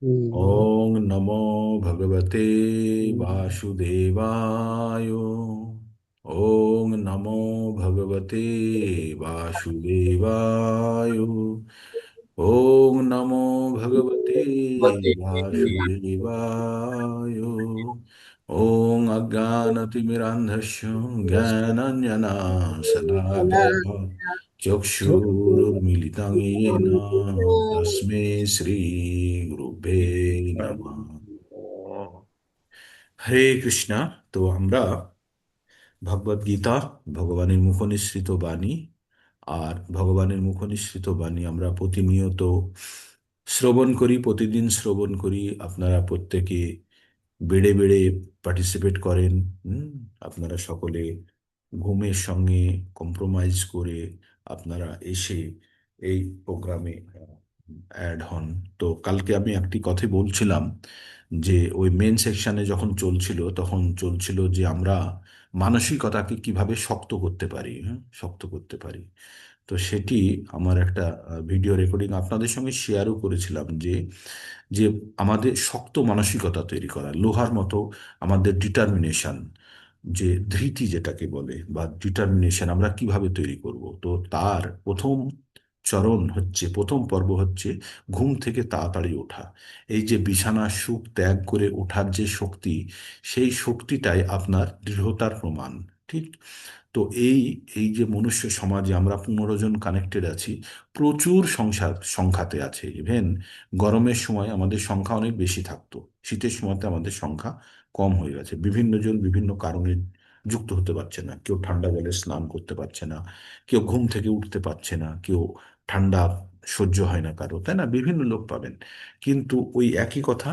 ॐ नमो भगवते वासुदेवाय। ॐ नमो भगवते वासुदेवाय। ॐ नमो भगवते वासुदेवाय। ॐ अज्ञानतिमिरान्धस्य ज्ञानाञ्जनशलाकया चक्षुरुन्मीलितं येन तस्मै শ্রীগুরুবে নমঃ। হরে কৃষ্ণা। তো আমরা ভগবদ গীতা, ভগবানের মুখনিসৃত বাণী, আর ভগবানের মুখনিসৃত বাণী আমরা প্রতিনিয়ত শ্রবণ করি, প্রতিদিন শ্রবণ করি। আপনারা প্রত্যেকে বেড়ে বেড়ে পার্টিসিপেট করেন। হুম, আপনারা সকলে ঘুমের সঙ্গে কম্প্রোমাইজ করে আপনারা এসে এই প্রোগ্রামে অ্যাড হন। তো কালকে আমি একটি কথা বলছিলাম যে ওই মেন সেকশনে যখন চলছিল তখন চলছিল যে আমরা মানসিকতাকে কিভাবে শক্ত করতে পারি, হ্যাঁ, শক্ত করতে পারি। তো সেটি আমার একটা ভিডিও রেকর্ডিং আপনাদের সঙ্গে শেয়ারও করেছিলাম যে যে আমাদের শক্ত মানসিকতা তৈরি করা, লোহার মতো আমাদের ডিটারমিনেশন, যে ধৃতি যেটাকে বলে বা ডিটারমিনেশন আমরা কিভাবে তৈরি করব। তো তার প্রথম চরণ হচ্ছে, প্রথম পর্ব হচ্ছে ঘুম থেকে তাড়াতাড়ি ওঠা। এই যে বিছানার সুখ ত্যাগ করে ওঠার যে শক্তি, সেই শক্তিটাই আপনার দৃঢ়তার প্রমাণ। ঠিক। তো এই এই যে মনুষ্য সমাজে আমরা 15 জন কানেক্টেড আছি, প্রচুর সংখ্যাতে আছে। ইভেন গরমের সময় আমাদের সংখ্যা অনেক বেশি থাকতো, শীতের সময়তে আমাদের সংখ্যা কম হয়ে গেছে। বিভিন্ন জন বিভিন্ন কারণে যুক্ত হতে পারছে না, কেউ ঠান্ডা জলে স্নান করতে পারছে না, কেউ ঘুম থেকে উঠতে পারছে না, কেউ ঠান্ডা সহ্য হয় না কারো, তাই না? বিভিন্ন লোক পাবেন। কিন্তু ওই একই কথা,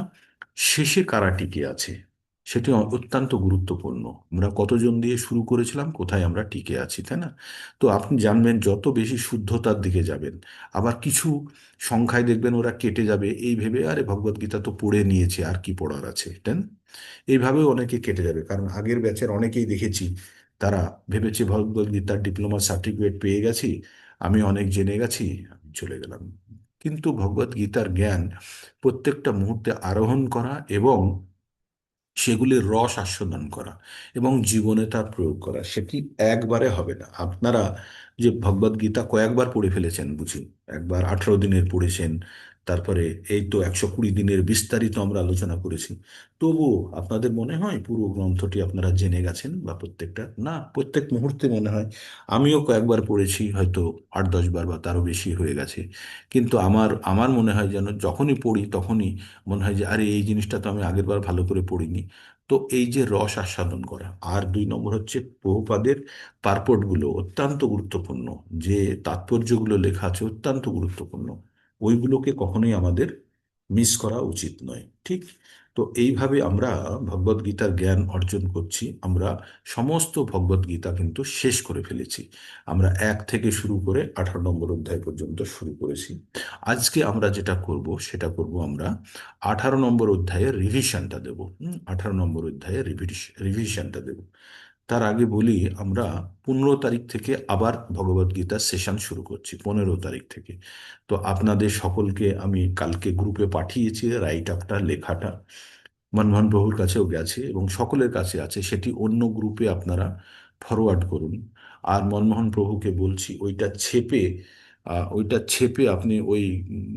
শেষে কারা টিকে আছে সেটি অত্যন্ত গুরুত্বপূর্ণ। আমরা কতজন দিয়ে শুরু করেছিলাম, কোথায় আমরা টিকে আছি, তাই না? তো আপনি জানবেন যত বেশি শুদ্ধতার দিকে যাবেন, আবার কিছু সংখ্যায় দেখবেন ওরা কেটে যাবে এই ভেবে, আরে ভগবদ গীতা তো পড়ে নিয়েছে আর কি পড়ার আছে, তাই না? এইভাবেও অনেকে কেটে যাবে, কারণ আগের ব্যাচের অনেকেই দেখেছি তারা ভেবেছে ভগবদ গীতার ডিপ্লোমা সার্টিফিকেট পেয়ে গেছি, আমি অনেক জেনে গেছি, আমি চলে গেলাম। কিন্তু ভগবদ গীতার জ্ঞান প্রত্যেকটা মুহূর্তে আরোহণ করা এবং সেগুলির রস আস্বাদন করা এবং জীবনে তার প্রয়োগ করা, সেটি একবারে হবে না। আপনারা যে ভগবদ গীতা কয়েকবার পড়ে ফেলেছেন বুঝি, একবার 18 দিনের পড়েছেন, তারপরে এই তো 120 দিনের বিস্তারিত আমরা আলোচনা করেছি, তবুও আপনাদের মনে হয় পুরো গ্রন্থটি আপনারা জেনে গেছেন? বা প্রত্যেকটা না, প্রত্যেক মুহূর্তে মনে হয়। আমিও কয়েকবার পড়েছি, হয়তো 8-10 বার বা তারও বেশি হয়ে গেছে। কিন্তু আমার আমার মনে হয় যেন যখনই পড়ি তখনই মনে হয় যে আরে এই জিনিসটা তো আমি আগের বার ভালো করে পড়িনি। তো এই যে রস আস্বাদন করা, আর 2 নম্বর হচ্ছে প্রভুপাদের পারপটগুলো অত্যন্ত গুরুত্বপূর্ণ, যে তাৎপর্যগুলো লেখা আছে অত্যন্ত গুরুত্বপূর্ণ, ওইগুলোকে কখনোই আমাদের মিস করা উচিত নয়। ঠিক। তো এইভাবে আমরা ভগবদ গীতার জ্ঞান অর্জন করছি। আমরা সমস্ত ভগবদ গীতা কিন্তু শেষ করে ফেলেছি। আমরা 1 থেকে শুরু করে 18 নম্বর অধ্যায় পর্যন্ত শুরু করেছি। আজকে আমরা যেটা করব সেটা করব, আমরা 18 নম্বর অধ্যায়ের রিভিশনটা দেব। 18 নম্বর অধ্যায়ের রিভিশনটা দেব। তার আগে বলি, আমরা 15 তারিখ থেকে আবার ভগবদ গীতার সেশন শুরু করছি, 15 তারিখ থেকে। তো আপনাদের সকলকে আমি কালকে গ্রুপে পাঠিয়েছি রাইট আপটা, লেখাটা মনমোহন প্রভুর কাছেও গেছে এবং সকলের কাছে আছে, সেটি অন্য গ্রুপে আপনারা ফরওয়ার্ড করুন। আর মনমোহন প্রভুকে বলছি ওইটা ছেপে আপনি ওই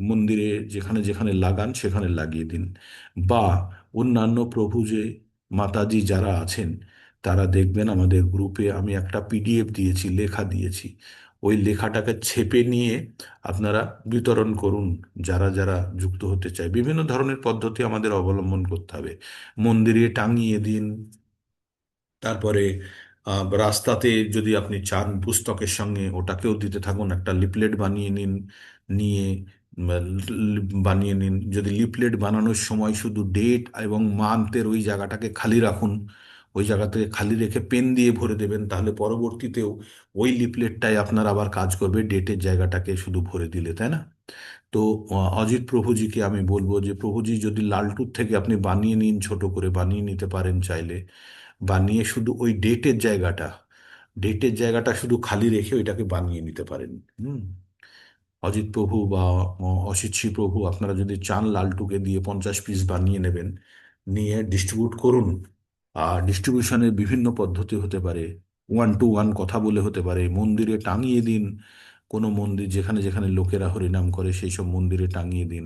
মন্দিরে যেখানে যেখানে লাগান সেখানে লাগিয়ে দিন। বা অন্যান্য প্রভু যে মাতাজি যারা আছেন, তারা দেখবেন আমাদের গ্রুপে আমি একটা পিডিএফ দিয়েছি, লেখা দিয়েছি, ওই লেখাটাকে ছেপে নিয়ে আপনারা বিতরণ করুন। যারা যারা যুক্ত হতে চায়, বিভিন্ন ধরনের পদ্ধতি আমাদের অবলম্বন করতে হবে। মন্দিরে টাঙিয়ে দিন, তারপরে রাস্তাতে যদি আপনি চান পুস্তকের সঙ্গে ওটাকেও দিতে থাকুন, একটা লিফলেট বানিয়ে নিন, নিয়ে বানিয়ে নিন। যদি লিফলেট বানানোর সময় শুধু ডেট এবং মান্থের ওই জায়গাটাকে খালি রাখুন, ওই জায়গাতে খালি রেখে পেন দিয়ে ভরে দেবেন, তাহলে পরবর্তীতেও ওই লিফলেটটাই আপনার আবার কাজ করবে, ডেটের জায়গাটাকে শুধু ভরে দিলে, তাই না? তো অজিত প্রভুজিকে আমি বলবো যে প্রভুজি যদি লালটুর থেকে আপনি বানিয়ে নিন, ছোট করে বানিয়ে নিতে পারেন চাইলে, বানিয়ে শুধু ওই ডেটের জায়গাটা শুধু খালি রেখে ওইটাকে বানিয়ে নিতে পারেন। হুম। অজিত প্রভু বা অসিতশ্রী প্রভু, আপনারা যদি চান লালটুকে দিয়ে 50 পিস বানিয়ে নেবেন, নিয়ে ডিস্ট্রিবিউট করুন। আর ডিস্ট্রিবিউশনের বিভিন্ন পদ্ধতি হতে পারে, ওয়ান টু ওয়ান কথা বলে হতে পারে, মন্দিরে টাঙিয়ে দিন, কোনো মন্দির যেখানে যেখানে লোকেরা হরিনাম করে সেই সব মন্দিরে টাঙিয়ে দিন।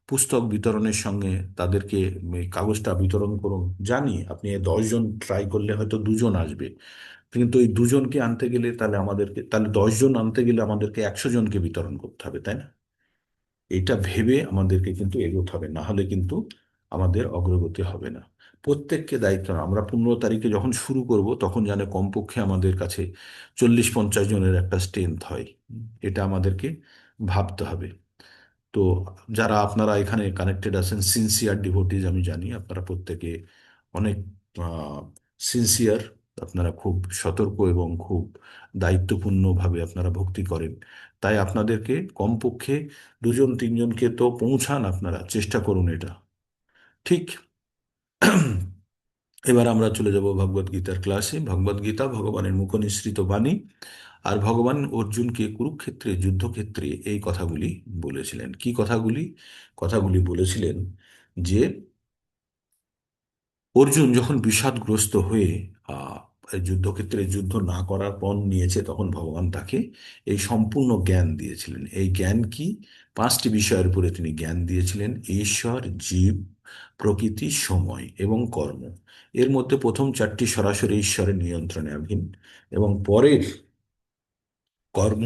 পুস্তক বিতরণের সঙ্গে তাদেরকে এই কাগজটা বিতরণ করুন। জানি আপনি 10 জন ট্রাই করলে হয়তো 2 জন আসবে, কিন্তু এই 2 জনকে আনতে গেলে তাহলে আমাদেরকে, তাহলে 10 জন আনতে গেলে আমাদেরকে 100 জনকে বিতরণ করতে হবে, তাই না? এটা ভেবে আমাদেরকে কিন্তু এগোতে হবে, না হলে কিন্তু আমাদের অগ্রগতি হবে না। প্রত্যেককে দায়িত্ব না, আমরা 15 তারিখে যখন শুরু করব তখন যেন কমপক্ষে আমাদের কাছে 40-50 জনের একটা স্ট্রেংথ হয়। এটা আমাদেরকে ভাবতে হবে। তো যারা আপনারা এখানে কানেক্টেড আছেন, সিনসিয়ার ডিভোটিজ, আমি জানি আপনারা প্রত্যেকে অনেক সিনসিয়ার, আপনারা খুব সতর্ক এবং খুব দায়িত্বপূর্ণভাবে আপনারা ভক্তি করেন। তাই আপনাদেরকে কমপক্ষে 2-3 জনকে তো পৌঁছান, আপনারা চেষ্টা করুন এটা। ঠিক। এবার আমরা চলে যাব ভগবদ গীতার ক্লাসে। ভগবদ গীতা ভগবানের মুখনিসৃত বাণী। আর ভগবান অর্জুনকে কুরুক্ষেত্রে যুদ্ধক্ষেত্রে এই কথাগুলি বলেছিলেন। কি কথাগুলি? কথাগুলি বলেছিলেন যে অর্জুন যখন বিষাদগ্রস্ত হয়ে আহ, এই যুদ্ধক্ষেত্রে যুদ্ধ না করার পণ নিয়েছে, তখন ভগবান তাকে এই সম্পূর্ণ জ্ঞান দিয়েছিলেন। এই জ্ঞান কি? 5টি বিষয়ের উপরে তিনি জ্ঞান দিয়েছিলেন: ঈশ্বর, জীব, প্রকৃতি, সময় এবং কর্ম। এর মধ্যে প্রথম 4টি সরাসরি ঈশ্বরের নিয়ন্ত্রণাধীন, এবং পরের কর্ম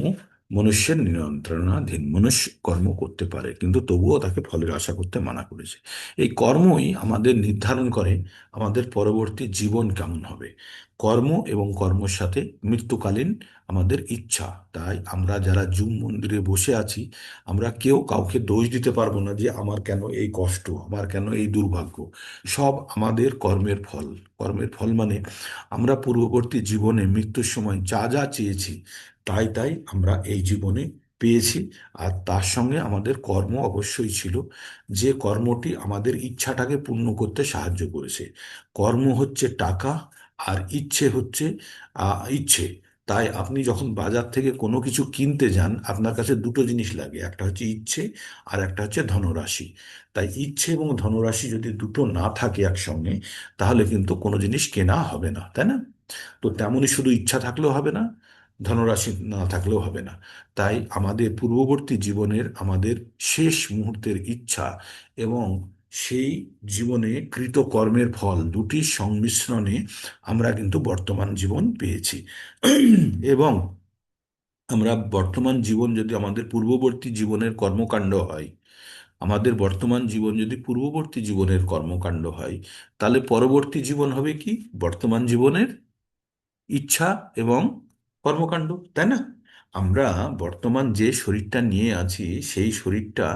মনুষ্যের নিয়ন্ত্রণাধীন। মনুষ্য কর্ম করতে পারে, কিন্তু তবুও তাকে ফলের আশা করতে মানা করেছে। এই কর্মই আমাদের নির্ধারণ করে আমাদের পরবর্তী জীবন কেমন হবে। কর্ম এবং কর্মের সাথে মৃত্যুকালীন আমাদের ইচ্ছা। তাই আমরা যারা জুম মন্দিরে বসে আছি, আমরা কেউ কাউকে দোষ দিতে পারবো না যে আমার কেন এই কষ্ট, আমার কেন এই দুর্ভাগ্য। সব আমাদের কর্মের ফল। কর্মের ফল মানে আমরা পূর্ববর্তী জীবনে মৃত্যুর সময় যা যা চেয়েছি, তাই তাই আমরা এই জীবনে পেয়েছি। আর তার সঙ্গে আমাদের কর্ম অবশ্যই ছিল, যে কর্মটি আমাদের ইচ্ছাটাকে পূর্ণ করতে সাহায্য করেছে। কর্ম হচ্ছে টাকা, আর ইচ্ছে হচ্ছে ইচ্ছে। তাই আপনি যখন বাজার থেকে কোনো কিছু কিনতে যান, আপনার কাছে দুটো জিনিস লাগে, একটা হচ্ছে ইচ্ছে, আর একটা হচ্ছে ধনরাশি। তাই ইচ্ছে এবং ধনরাশি যদি দুটো না থাকে একসঙ্গে, তাহলে কিন্তু কোনো জিনিস কেনা হবে না, তাই না? তো তেমনই শুধু ইচ্ছা থাকলেও হবে না, ধনরাশি না থাকলেও হবে না। তাই আমাদের পূর্ববর্তী জীবনের, আমাদের শেষ মুহূর্তের ইচ্ছা এবং সেই জীবনে কৃত কর্মের ফল, দুটির সংমিশ্রণে আমরা কিন্তু বর্তমান জীবন পেয়েছি। এবং আমরা বর্তমান জীবন যদি আমাদের পূর্ববর্তী জীবনের কর্মকাণ্ড হয়, আমাদের বর্তমান জীবন যদি পূর্ববর্তী জীবনের কর্মকাণ্ড হয়, তাহলে পরবর্তী জীবন হবে কি? বর্তমান জীবনের ইচ্ছা এবং কর্মকাণ্ড, তাই না? আমরা বর্তমান যে শরীরটা নিয়ে আছি, সেই শরীরটা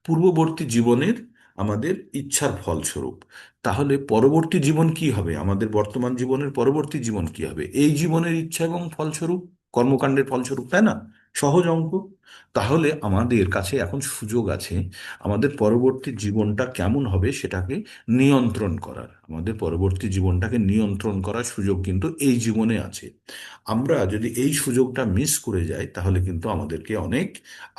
পূর্ববর্তী জীবনের আমাদের ইচ্ছার ফলস্বরূপ। তাহলে পরবর্তী জীবন কি হবে? আমাদের বর্তমান জীবনের পরবর্তী জীবন কি হবে? এই জীবনের ইচ্ছা এবং ফলস্বরূপ, কর্মকাণ্ডের ফলস্বরূপ, তাই না? সহজ অঙ্ক। তাহলে আমাদের কাছে এখন সুযোগ আছে আমাদের পরবর্তী জীবনটা কেমন হবে সেটাকে নিয়ন্ত্রণ করার। আমাদের পরবর্তী জীবনটাকে নিয়ন্ত্রণ করার সুযোগ কিন্তু এই জীবনে আছে। আমরা যদি এই সুযোগটা মিস করে যাই, তাহলে কিন্তু আমাদেরকে অনেক,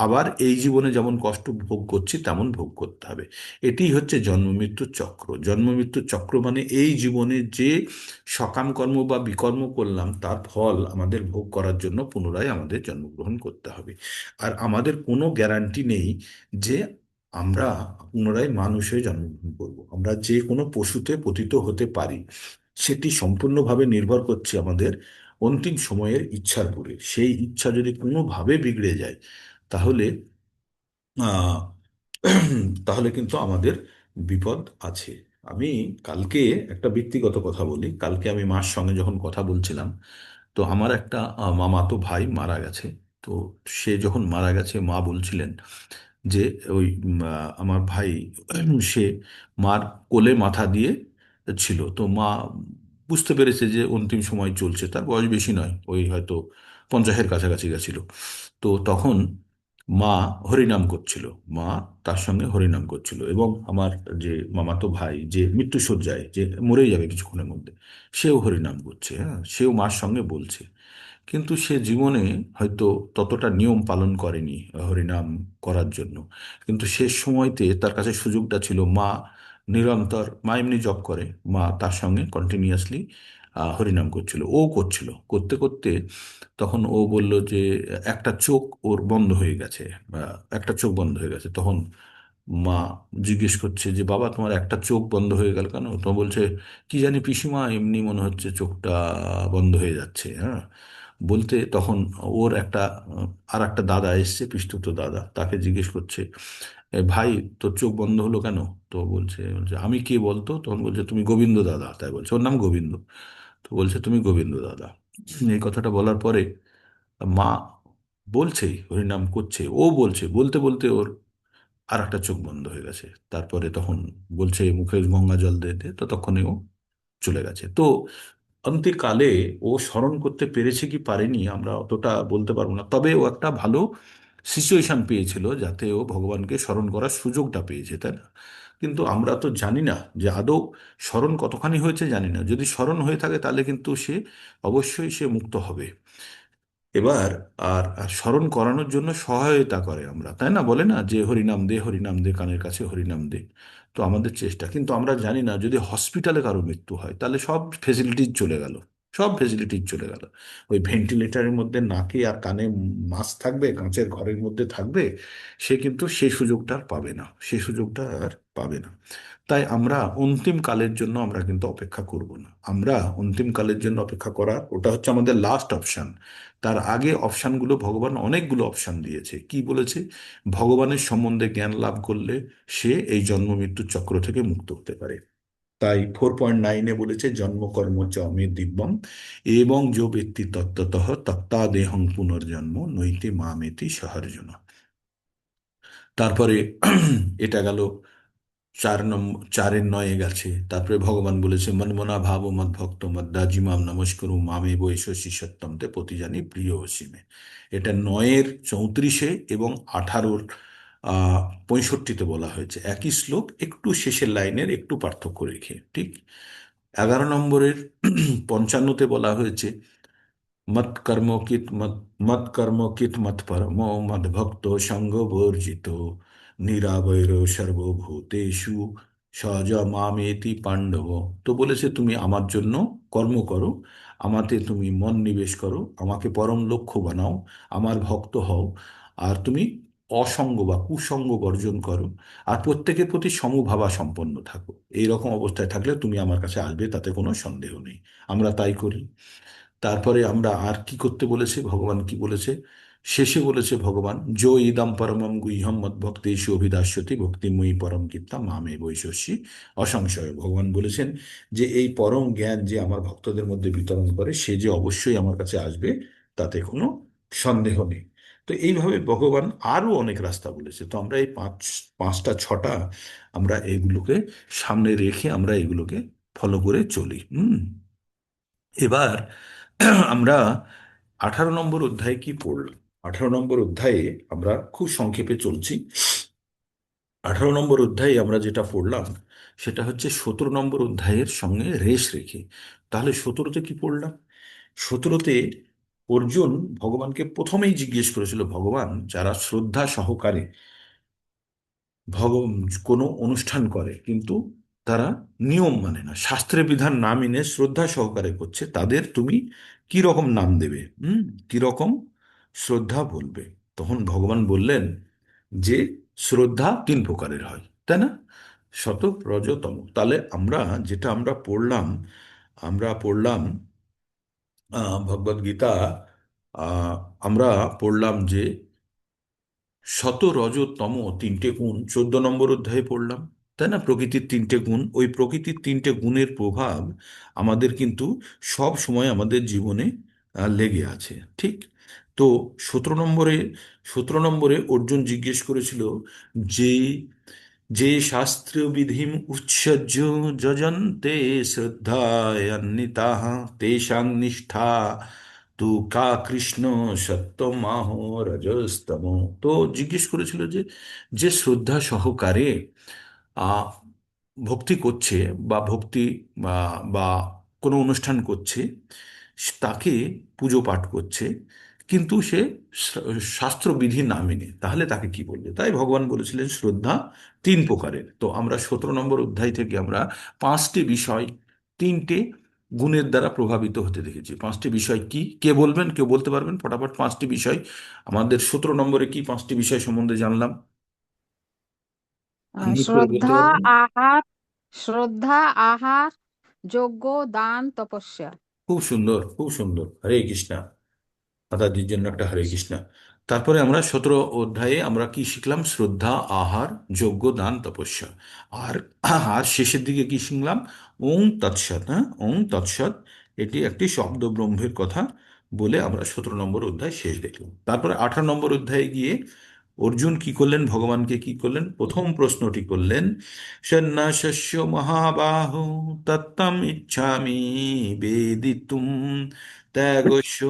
আবার এই জীবনে যেমন কষ্ট ভোগ করছি তেমন ভোগ করতে হবে। এটি হচ্ছে জন্ম মৃত্যুর চক্র। জন্ম মৃত্যুর চক্র মানে এই জীবনে যে সকাম কর্ম বা বিকর্ম করলাম, তার ফল আমাদের ভোগ করার জন্য পুনরায় আমাদের জন্মগ্রহণ করতে হবে। আর আমাদের কোনো গ্যারান্টি নেই যে আমরা পুনরায় মানুষ হয়ে জন্মগ্রহণ করব। আমরা যে কোনো পশুতে পতিত হতে পারি। সেটি সম্পূর্ণভাবে নির্ভর করছে আমাদের অন্তিম সময়ের ইচ্ছার উপরে। সেই ইচ্ছা যদি কোনোভাবে বিগড়ে যায়, তাহলে আহ, তাহলে কিন্তু আমাদের বিপদ আছে। আমি কালকে একটা ব্যক্তিগত কথা বলি। কালকে আমি মার সঙ্গে যখন কথা বলছিলাম, তো আমার একটা মামাতো ভাই মারা গেছে। তো সে যখন মারা গেছে, মা বলছিলেন যে ওই আমার ভাই সে মার কোলে মাথা দিয়ে ছিল। তো মা বুঝতে পেরেছে যে অন্তিম সময় চলছে, তার বয়স বেশি নয়, ওই হয়তো 50-এর কাছাকাছি গেছিল। তো তখন মা হরিনাম করছিল। মা তার সঙ্গে হরিনাম করছিল, এবং আমার যে মামাতো ভাই যে মৃত্যুশয্যায়, যে মরেই যাবে কিছুক্ষণের মধ্যে, সেও হরিনাম করছে। হ্যাঁ, সেও মার সঙ্গে বলছে। কিন্তু সে জীবনে হয়তো ততটা নিয়ম পালন করেনি হরিনাম করার জন্য। কিন্তু শেষ সময়তে তার কাছে সুযোগটা ছিল। মা নিরন্তর, মা এমনি জপ করে, মা তার সঙ্গে কন্টিনিউয়াসলি হরিনাম করছিল, ও করছিল, করতে করতে তখন ও বলল যে একটা চোখ ওর বন্ধ হয়ে গেছে, বা একটা চোখ বন্ধ হয়ে গেছে। তখন মা জিজ্ঞেস করছে যে বাবা, তোমার একটা চোখ বন্ধ হয়ে গেল কেন? তো বলছে, কি জানি পিসিমা, এমনি মনে হচ্ছে চোখটা বন্ধ হয়ে যাচ্ছে। হ্যাঁ, বলতে তখন ওর একটা আর একটা দাদা এসছে, পিসতুতো দাদা, তাকে জিজ্ঞেস করছে, "এ ভাই, তোর চোখ বন্ধ হলো কেন?" তো বলছে বলছে আমি কে বলতো? তখন বলছে, তুমি গোবিন্দ দাদা। তাই বলছে, ওর নাম গোবিন্দ। তো বলছে, তুমি গোবিন্দ দাদা। এই কথাটা বলার পরে মা বলছেই, হরিনাম করছে, ও বলছে, বলতে বলতে ওর আর একটা চোখ বন্ধ হয়ে গেছে। তারপরে তখন বলছে মুখে গঙ্গা জল দিয়ে দে, ততক্ষণে ও চলে গেছে। তো অন্তিকালে ও স্মরণ করতে পেরেছে কি পারেনি আমরা অতটা বলতে পারবো না, তবে ও একটা ভালো সিচুয়েশন পেয়েছিল যাতে ও ভগবানকে স্মরণ করার সুযোগটা পেয়েছে, তাই না? কিন্তু আমরা তো জানি না যে আদৌ স্মরণ কতখানি হয়েছে, জানি না। যদি স্মরণ হয়ে থাকে তাহলে কিন্তু সে অবশ্যই সে মুক্ত হবে। এবার আর স্মরণ করানোর জন্য সহায়তা করে আমরা, তাই না? বলে না যে হরিনাম দে, হরিনাম দে, কানের কাছে হরিনাম দে। তো আমাদের চেষ্টা, কিন্তু আমরা জানি না যদি হসপিটালে কারো মৃত্যু হয় তাহলে সব ফেসিলিটিজ চলে গেল, সব ফেসিলিটিজ চলে গেল। ওই ভেন্টিলেটরের মধ্যে নাকে আর কানে মাস্ক থাকবে, কাঁচের ঘরের মধ্যে থাকবে, সে কিন্তু সেই সুযোগটা আর পাবে না, সেই সুযোগটা আর পাবে না। তাই আমরা অন্তিম কালের জন্য আমরা কিন্তু অপেক্ষা করব না। আমরা অন্তিম কালের জন্য অপেক্ষা করার, ওটা হচ্ছে আমাদের লাস্ট অপশন। তার আগে অপশানগুলো ভগবান অনেকগুলো অপশান দিয়েছে। কি বলেছে? ভগবানের সম্বন্ধে জ্ঞান লাভ করলে সে এই জন্ম মৃত্যুর চক্র থেকে মুক্ত হতে পারে। তাই 4.9-এ বলেছে, জন্ম কর্ম চ মে দিব্যম এবং যো ব্যক্তি তত্ত্বতঃ তত্ত্বাদেহং পুনর্জন্ম নৈতে মামেতি সহর্জুন। তারপরে এটা গেল 4-এর 9-এ গেছে। তারপরে ভগবান বলেছে, মনমনা ভাব মদ ভক্ত মদ্দাজিমাম নমস্কুরু মামে বৈশ শিষ্যত্তম তে প্রতিজানি প্রিয় অসীমে। এটা 9-এর 34-এ এবং 65-তে বলা হয়েছে একই শ্লোক, একটু শেষের লাইনের একটু পার্থক্য রেখে, ঠিক। 11 নম্বরের 55-তে বলা হয়েছে, মত কর্ম কিত মত মত কর্ম কিত মত পরমো মদ ভক্ত সঙ্গ বর্জিত নিরাবৈর সর্বভূতেষু সজ মামেতি পাণ্ডব। তো বলেছে, তুমি আমার জন্য কর্ম করো, আমাতে তুমি মন নিবেশ করো, আমাকে পরম লক্ষ্য বানাও, আমার ভক্ত হও, আর তুমি অসঙ্গ বা কুসঙ্গ বর্জন করো, আর প্রত্যেকের প্রতি সমভাবা সম্পন্ন থাকো। এই রকম অবস্থায় থাকলে তুমি আমার কাছে আসবে, তাতে কোনো সন্দেহ নেই। আমরা তাই করি। তারপরে আমরা আর কি করতে বলেছে, ভগবান কি বলেছে? শেষে বলেছে ভগবান, যো ইদম পরমম গুহ্যম মদ্ভক্তেষু অভিদাস্যতি ভক্তিময়ী পরম কীর্তা মামে বৈশস্যি অসংশয়। ভগবান বলেছেন যে এই পরম জ্ঞান যে আমার ভক্তদের মধ্যে বিতরণ করে, সে যে অবশ্যই আমার কাছে আসবে, তাতে কোনো সন্দেহ নেই। তো এইভাবে ভগবান আরো অনেক রাস্তা বলেছে। তো আমরা এই পাঁচটা ছটা আমরা এইগুলোকে সামনে রেখে আমরা এগুলোকে ফলো করে চলি। এবার আমরা 18 নম্বর অধ্যায়ে কি পড়লাম? 18 নম্বর অধ্যায়ে আমরা খুব সংক্ষেপে চলছি। 18 নম্বর অধ্যায়ে আমরা যেটা পড়লাম সেটা হচ্ছে 17 নম্বর অধ্যায়ের সঙ্গে রেশ রেখে। তাহলে 17-তে কি পড়লাম? 17-তে অর্জুন ভগবানকে প্রথমেই জিজ্ঞেস করেছিল, ভগবান, যারা শ্রদ্ধা সহকারে ভগ কোনো অনুষ্ঠান করে কিন্তু তারা নিয়ম মানে না, শাস্ত্রের বিধান না মেনে শ্রদ্ধা সহকারে করছে, তাদের তুমি কি রকম নাম দেবে? কি রকম শ্রদ্ধা বলবে? তখন ভগবান বললেন যে শ্রদ্ধা 3 প্রকারের হয়, তাই না? সত, রজ, তম। তাহলে আমরা পড়লাম, আমরা পড়লাম ভগবদ গীতা, আহ, আমরা পড়লাম যে শত রজ তম 3টে গুণ 14 নম্বর অধ্যায়ে পড়লাম, তাই না? প্রকৃতির 3টে গুণ, ওই প্রকৃতির 3টে গুণের প্রভাব আমাদের কিন্তু সব সময় আমাদের জীবনে লেগে আছে, ঠিক। তো 17 নম্বরে 17 নম্বরে অর্জুন জিজ্ঞেস করেছিল যে যে শাস্ত্র বিধিম উৎসর্য যজন্তে শ্রদ্ধান্বিতাঃ তেষাং নিষ্ঠা তু কা কৃষ্ণ সত্যমাহ রজস্তম। তো জিজ্ঞেস করেছিল যে যে শ্রদ্ধা সহকারে আহ, ভক্তি করছে, বা ভক্তি বা বা কোনো অনুষ্ঠান করছে, তাকে পুজো পাঠ করছে, কিন্তু সে শাস্ত্রবিধি না মেনে, তাহলে তাকে কি বলবে? তাই ভগবান বলেছিলেন শ্রদ্ধা তিন প্রকারের। তো আমরা 17 নম্বর অধ্যায় থেকে আমরা পাঁচটি বিষয়, তিনটে গুণের দ্বারা প্রভাবিত হতে দেখেছি। পাঁচটি বিষয় কি, কে বলবেন? কেউ বলতে পারবেন ফটাফট পাঁচটি বিষয়? আমাদের 17 নম্বরে কি পাঁচটি বিষয় সম্বন্ধে জানলাম? আঙ্গুল করে বলতে শ্রদ্ধা, পারবেন? আহার, শ্রদ্ধা, আহার, যজ্ঞ, দান, তপস্যা। খুব সুন্দর, খুব সুন্দর। হরে কৃষ্ণা। মাতাজির জন্য একটা হরে কৃষ্ণা। তারপরে আমরা 17 অধ্যায়ে আমরা কি শিখলাম? শ্রদ্ধা, আহার, যজ্ঞ, দান, তপস্যা। আর আর শেষের দিকে কি শিখলাম? ওং তৎসৎ। হ্যাঁ, ওং তৎসৎ, এটি একটি শব্দ ব্রহ্মের কথা বলে আমরা 17 নম্বর অধ্যায় শেষ দেখলাম। তারপরে 18 নম্বর অধ্যায়ে গিয়ে অর্জুন কি করলেন? ভগবানকে কি করলেন? প্রথম প্রশ্নটি করলেন, সন্ন্যাসস্য মহাবাহো তত্ত্বম ইচ্ছামি বেদিতুম ত্যাগস্য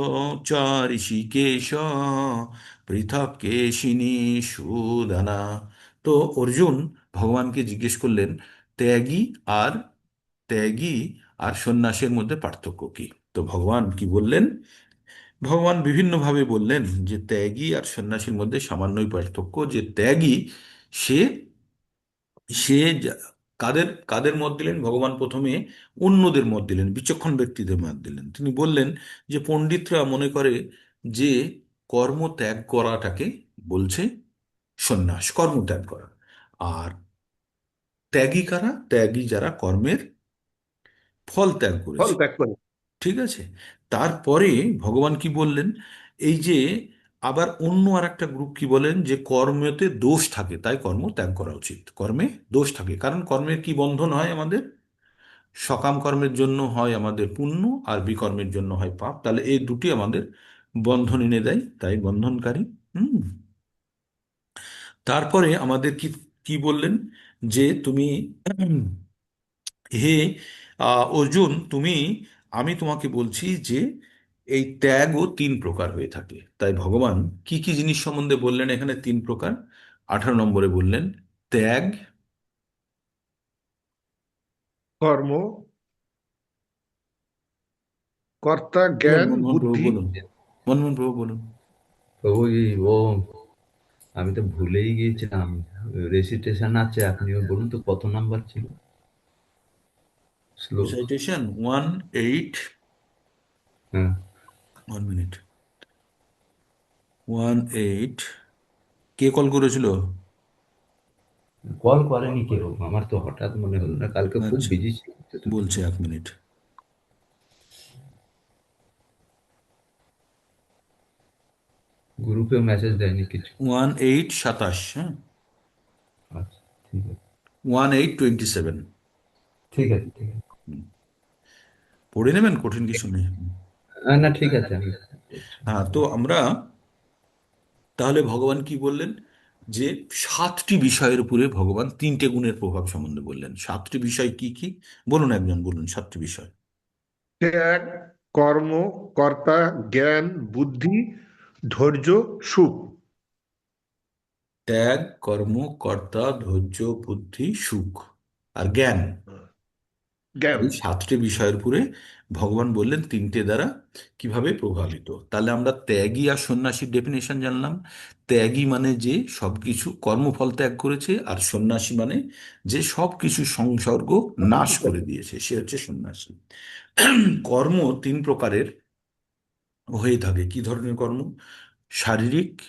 চ ঋষিকেশ পৃথক কেশিনী সুদানা। তো অর্জুন ভগবানকে জিজ্ঞেস করলেন, ত্যাগী আর ত্যাগী আর সন্ন্যাসের মধ্যে পার্থক্য কি? তো ভগবান কি বললেন? ভগবান বিভিন্নভাবে বললেন যে ত্যাগী আর সন্ন্যাসীর মধ্যে সামান্যই পার্থক্য। যে ত্যাগী, সে সে যা- কাদের কাদের মত দিলেন ভগবান? প্রথমে অন্যদের মত দিলেন, বিচক্ষণ ব্যক্তিদের মত দিলেন। তিনি বললেন যে পণ্ডিতরা মনে করে যে কর্ম ত্যাগ করাটাকে বলছে সন্ন্যাস, কর্ম ত্যাগ করা। আর ত্যাগী কারা? ত্যাগী যারা কর্মের ফল ত্যাগ ফল করেছে। ত্যাগ করে। ঠিক আছে। তারপরে ভগবান কি বললেন? এই যে আবার অন্য আর একটা গ্রুপ কি বলেন, যে কর্মেতে দোষ থাকে তাই কর্ম ত্যাগ করা উচিত। কর্মে দোষ থাকে, কারণ কর্মের কি বন্ধন হয় আমাদের? সকাম কর্মের জন্য হয় আমাদের পুণ্য, আর বিকর্মের জন্য হয় পাপ। তাহলে এই দুটি আমাদের বন্ধন এনে দেয়, তাই বন্ধনকারী। হুম। তারপরে আমাদের কি কি বললেন? যে তুমি হে অর্জুন, আমি তোমাকে বলছি যে এই ত্যাগও তিন প্রকার হয়ে থাকে। তাই ভগবান কি কি জিনিস সম্বন্ধে বললেন এখানে? তিন প্রকার। 18 নম্বরে বললেন ত্যাগ। কর্ম, কর্তা, বলুন জ্ঞান, মনমোহন প্রভু, বুদ্ধি। বলুন। মনমোহন প্রভু বলুন। প্রভু ও, আমি তো ভুলেই গিয়েছিলাম। রেসিটেশন আছে, আপনিও বলুন তো কত নাম্বার ছিল শ্লোক? রিসাইটেশন 1-8। হ্যাঁ, 1 মিনিট। 1-8। কে কল করেছিল? কল করেনি কেউ, আমার তো হঠাৎ মনে হলো না, কালকে খুব আচ্ছা, বিজি ছিল তো। বলছে 1 মিনিট। গ্রুপে মেসেজ দেয়নি কিছু। 1-8-27। হ্যাঁ, আচ্ছা, ঠিক আছে। 1-8-27। ঠিক আছে, ঠিক আছে। পড়ে নেবেন, কঠিন কিছু নেই। না, ঠিক আছে, আমি করছি। হ্যাঁ, তো আমরা তাহলে ভগবান কি বললেন? যে সাতটি বিষয়ের উপরে ভগবান তিনটে গুণের প্রভাব সম্বন্ধে বললেন। সাতটি বিষয় কি কি? বলুন, একজন বলুন সাতটি বিষয়। ত্যাগ, কর্ম, কর্তা, জ্ঞান, বুদ্ধি, ধৈর্য, সুখ। ত্যাগ, কর্ম, কর্তা, ধৈর্য, বুদ্ধি, সুখ আর জ্ঞান। জ্ঞান। এই সাতটি বিষয়ের উপরে ভগবান বললেন তিনটে দ্বারা কিভাবে প্রভাবিত। তাহলে আমরা ত্যাগী আর সন্ন্যাসীর ডেফিনেশন জানলাম। ত্যাগী মানে যে সবকিছু কর্মফল ত্যাগ করেছে, আর সন্ন্যাসী মানে যে সবকিছু সংসর্গ নাশ করে দিয়েছে, সে হচ্ছে সন্ন্যাসী। কর্ম তিন প্রকারের হয়ে থাকে। কি ধরনের কর্ম? শারীরিক,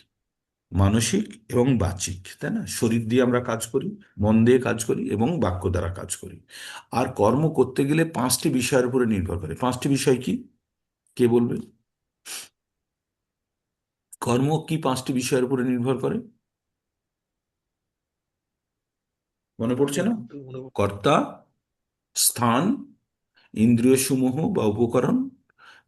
মানসিক এবং বাচিক, তাই না? শরীর দিয়ে আমরা কাজ করি, মন দিয়ে কাজ করি এবং বাক্য দ্বারা কাজ করি। আর কর্ম করতে গেলে পাঁচটি বিষয়ের উপরে নির্ভর করে। পাঁচটি বিষয় কি? কে বলবে? কর্ম কি পাঁচটি বিষয়ের উপরে নির্ভর করে? মনে পড়ছে না? কর্তা, স্থান, ইন্দ্রিয় সমূহ বা উপকরণ,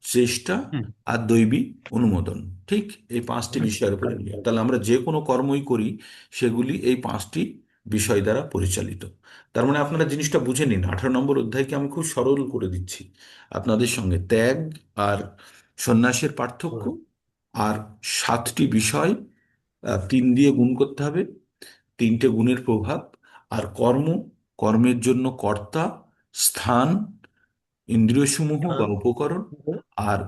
চেষ্টা, হুম। আর দৈবী অনুমোদন। ঠিক এই পাঁচটি বিষয়ের উপরে নিয়ে, তাহলে আমরা যে কোনো কর্মই করি সেগুলি এই পাঁচটি বিষয় দ্বারা পরিচালিত। তার মানে আপনারা জিনিসটা বুঝে নিন। 18 নম্বর অধ্যায়কে আমি খুব সরল করে দিচ্ছি আপনাদের সঙ্গে। ত্যাগ আর সন্ন্যাসের পার্থক্য, আর সাতটি বিষয়, তিন দিয়ে গুণ করতে হবে, তিনটে গুণের প্রভাব, আর কর্ম, কর্মের জন্য কর্তা, স্থান, ইন্দ্রিয়সমূহ বা উপকরণ, আর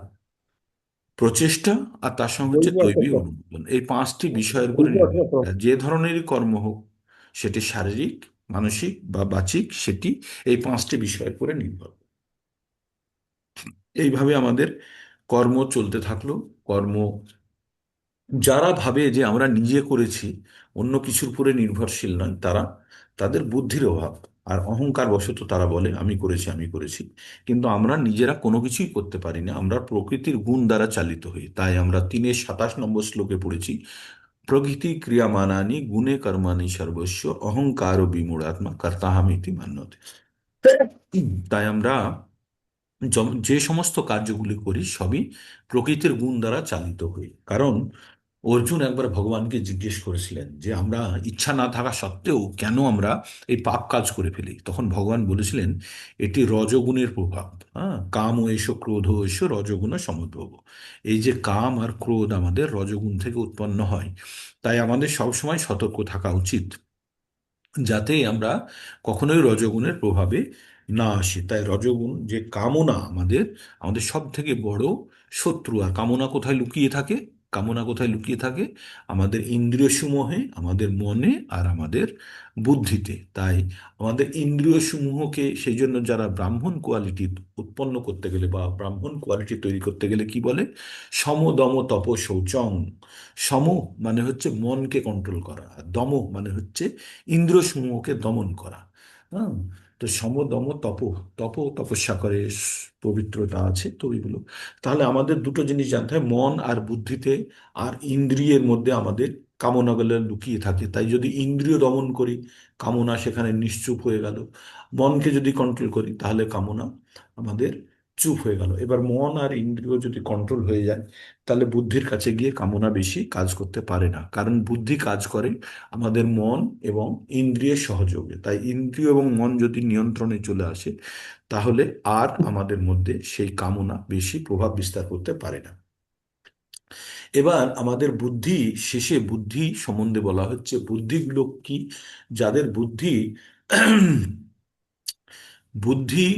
প্রচেষ্টা, আর তার সঙ্গে হচ্ছে দৈবী অনুমোদন। এই পাঁচটি বিষয়ের উপরে নির্ভর করে। আর যে ধরনেরই কর্ম হোক, সেটি শারীরিক, মানসিক বা বাচিক, সেটি এই পাঁচটি বিষয়ের উপরে নির্ভর করে। এইভাবে আমাদের কর্ম চলতে থাকলো। কর্ম, যারা ভাবে যে আমরা নিজে করেছি, অন্য কিছুর উপরে নির্ভরশীল নয়, তারা, তাদের বুদ্ধির অভাব আর অহংকার বশত তারা বলে আমি করেছি, আমি করেছি। কিন্তু আমরা নিজেরা কোনো কিছুই করতে পারি না, আমরা প্রকৃতির গুণ দ্বারা চালিত হই। তাই আমরা 3-27 শ্লোকে পড়েছি, প্রকৃতি ক্রিয়ামানানি গুণে কর্মাণি সর্বস্ব অহংকার ও বিমূঢ়াত্মা কর্তাহামিতি মান্যতে। তাই আমরা যে সমস্ত কার্যগুলি করি সবই প্রকৃতির গুণ দ্বারা চালিত হই। কারণ অর্জুন একবার ভগবানকে জিজ্ঞেস করেছিলেন যে আমরা ইচ্ছা না থাকা সত্ত্বেও কেন আমরা এই পাপ কাজ করে ফেলি। তখন ভগবান বলেছিলেন এটি রজগুণের প্রভাব। হ্যাঁ, কাম ও এসো ক্রোধ ও এসো রজগুণ সমুদ্ভব। এই যে কাম আর ক্রোধ আমাদের রজগুণ থেকে উৎপন্ন হয়, তাই আমাদের সবসময় সতর্ক থাকা উচিত যাতে আমরা কখনোই রজগুণের প্রভাবে না আসি। তাই রজগুণ যে কামনা, আমাদের আমাদের সব থেকে বড় শত্রু। আর কামনা কোথায় লুকিয়ে থাকে? কামনা কোথায় লুকিয়ে থাকে? আমাদের ইন্দ্রিয় সমূহে, আমাদের মনে আর আমাদের বুদ্ধিতে। তাই আমাদের ইন্দ্রিয় সমূহকে, সেই জন্য যারা ব্রাহ্মণ কোয়ালিটি উৎপন্ন করতে গেলে বা ব্রাহ্মণ কোয়ালিটি তৈরি করতে গেলে কি বলে? সম দম তপ শৌচং। সম মানে হচ্ছে মনকে কন্ট্রোল করা, আর দম মানে হচ্ছে ইন্দ্রিয় সমূহকে দমন করা। হ্যাঁ, তো সম দম তপ, তপস্যা করে, পবিত্রতা আছে, তো ওইগুলো। তাহলে আমাদের দুটো জিনিস জানতে হয়, মন আর বুদ্ধিতে আর ইন্দ্রিয়ের মধ্যে আমাদের কামনাগুলো লুকিয়ে থাকে। তাই যদি ইন্দ্রিয় দমন করি, কামনা সেখানে নিশ্চুপ হয়ে গেল। মনকে যদি কন্ট্রোল করি, তাহলে কামনা আমাদের চুপ হয়ে গেল। এবার মন আর ইন্দ্রিয় যদি কন্ট্রোল হয়ে যায়, তাহলে বুদ্ধির কাছে গিয়ে কামনা বেশি কাজ করতে পারে না। কারণ বুদ্ধি কাজ করে আমাদের মন এবং ইন্দ্রিয়ের সহযোগে। তাই ইন্দ্রিয় এবং মন যদি নিয়ন্ত্রণে চলে আসে, তাহলে আর আমাদের মধ্যে সেই কামনা বেশি প্রভাব বিস্তার করতে পারে না। এবার আমাদের বুদ্ধি, শেষে বুদ্ধি সম্বন্ধে বলা হচ্ছে, বুদ্ধিগুলো কি? যাদের বুদ্ধি বুদ্ধি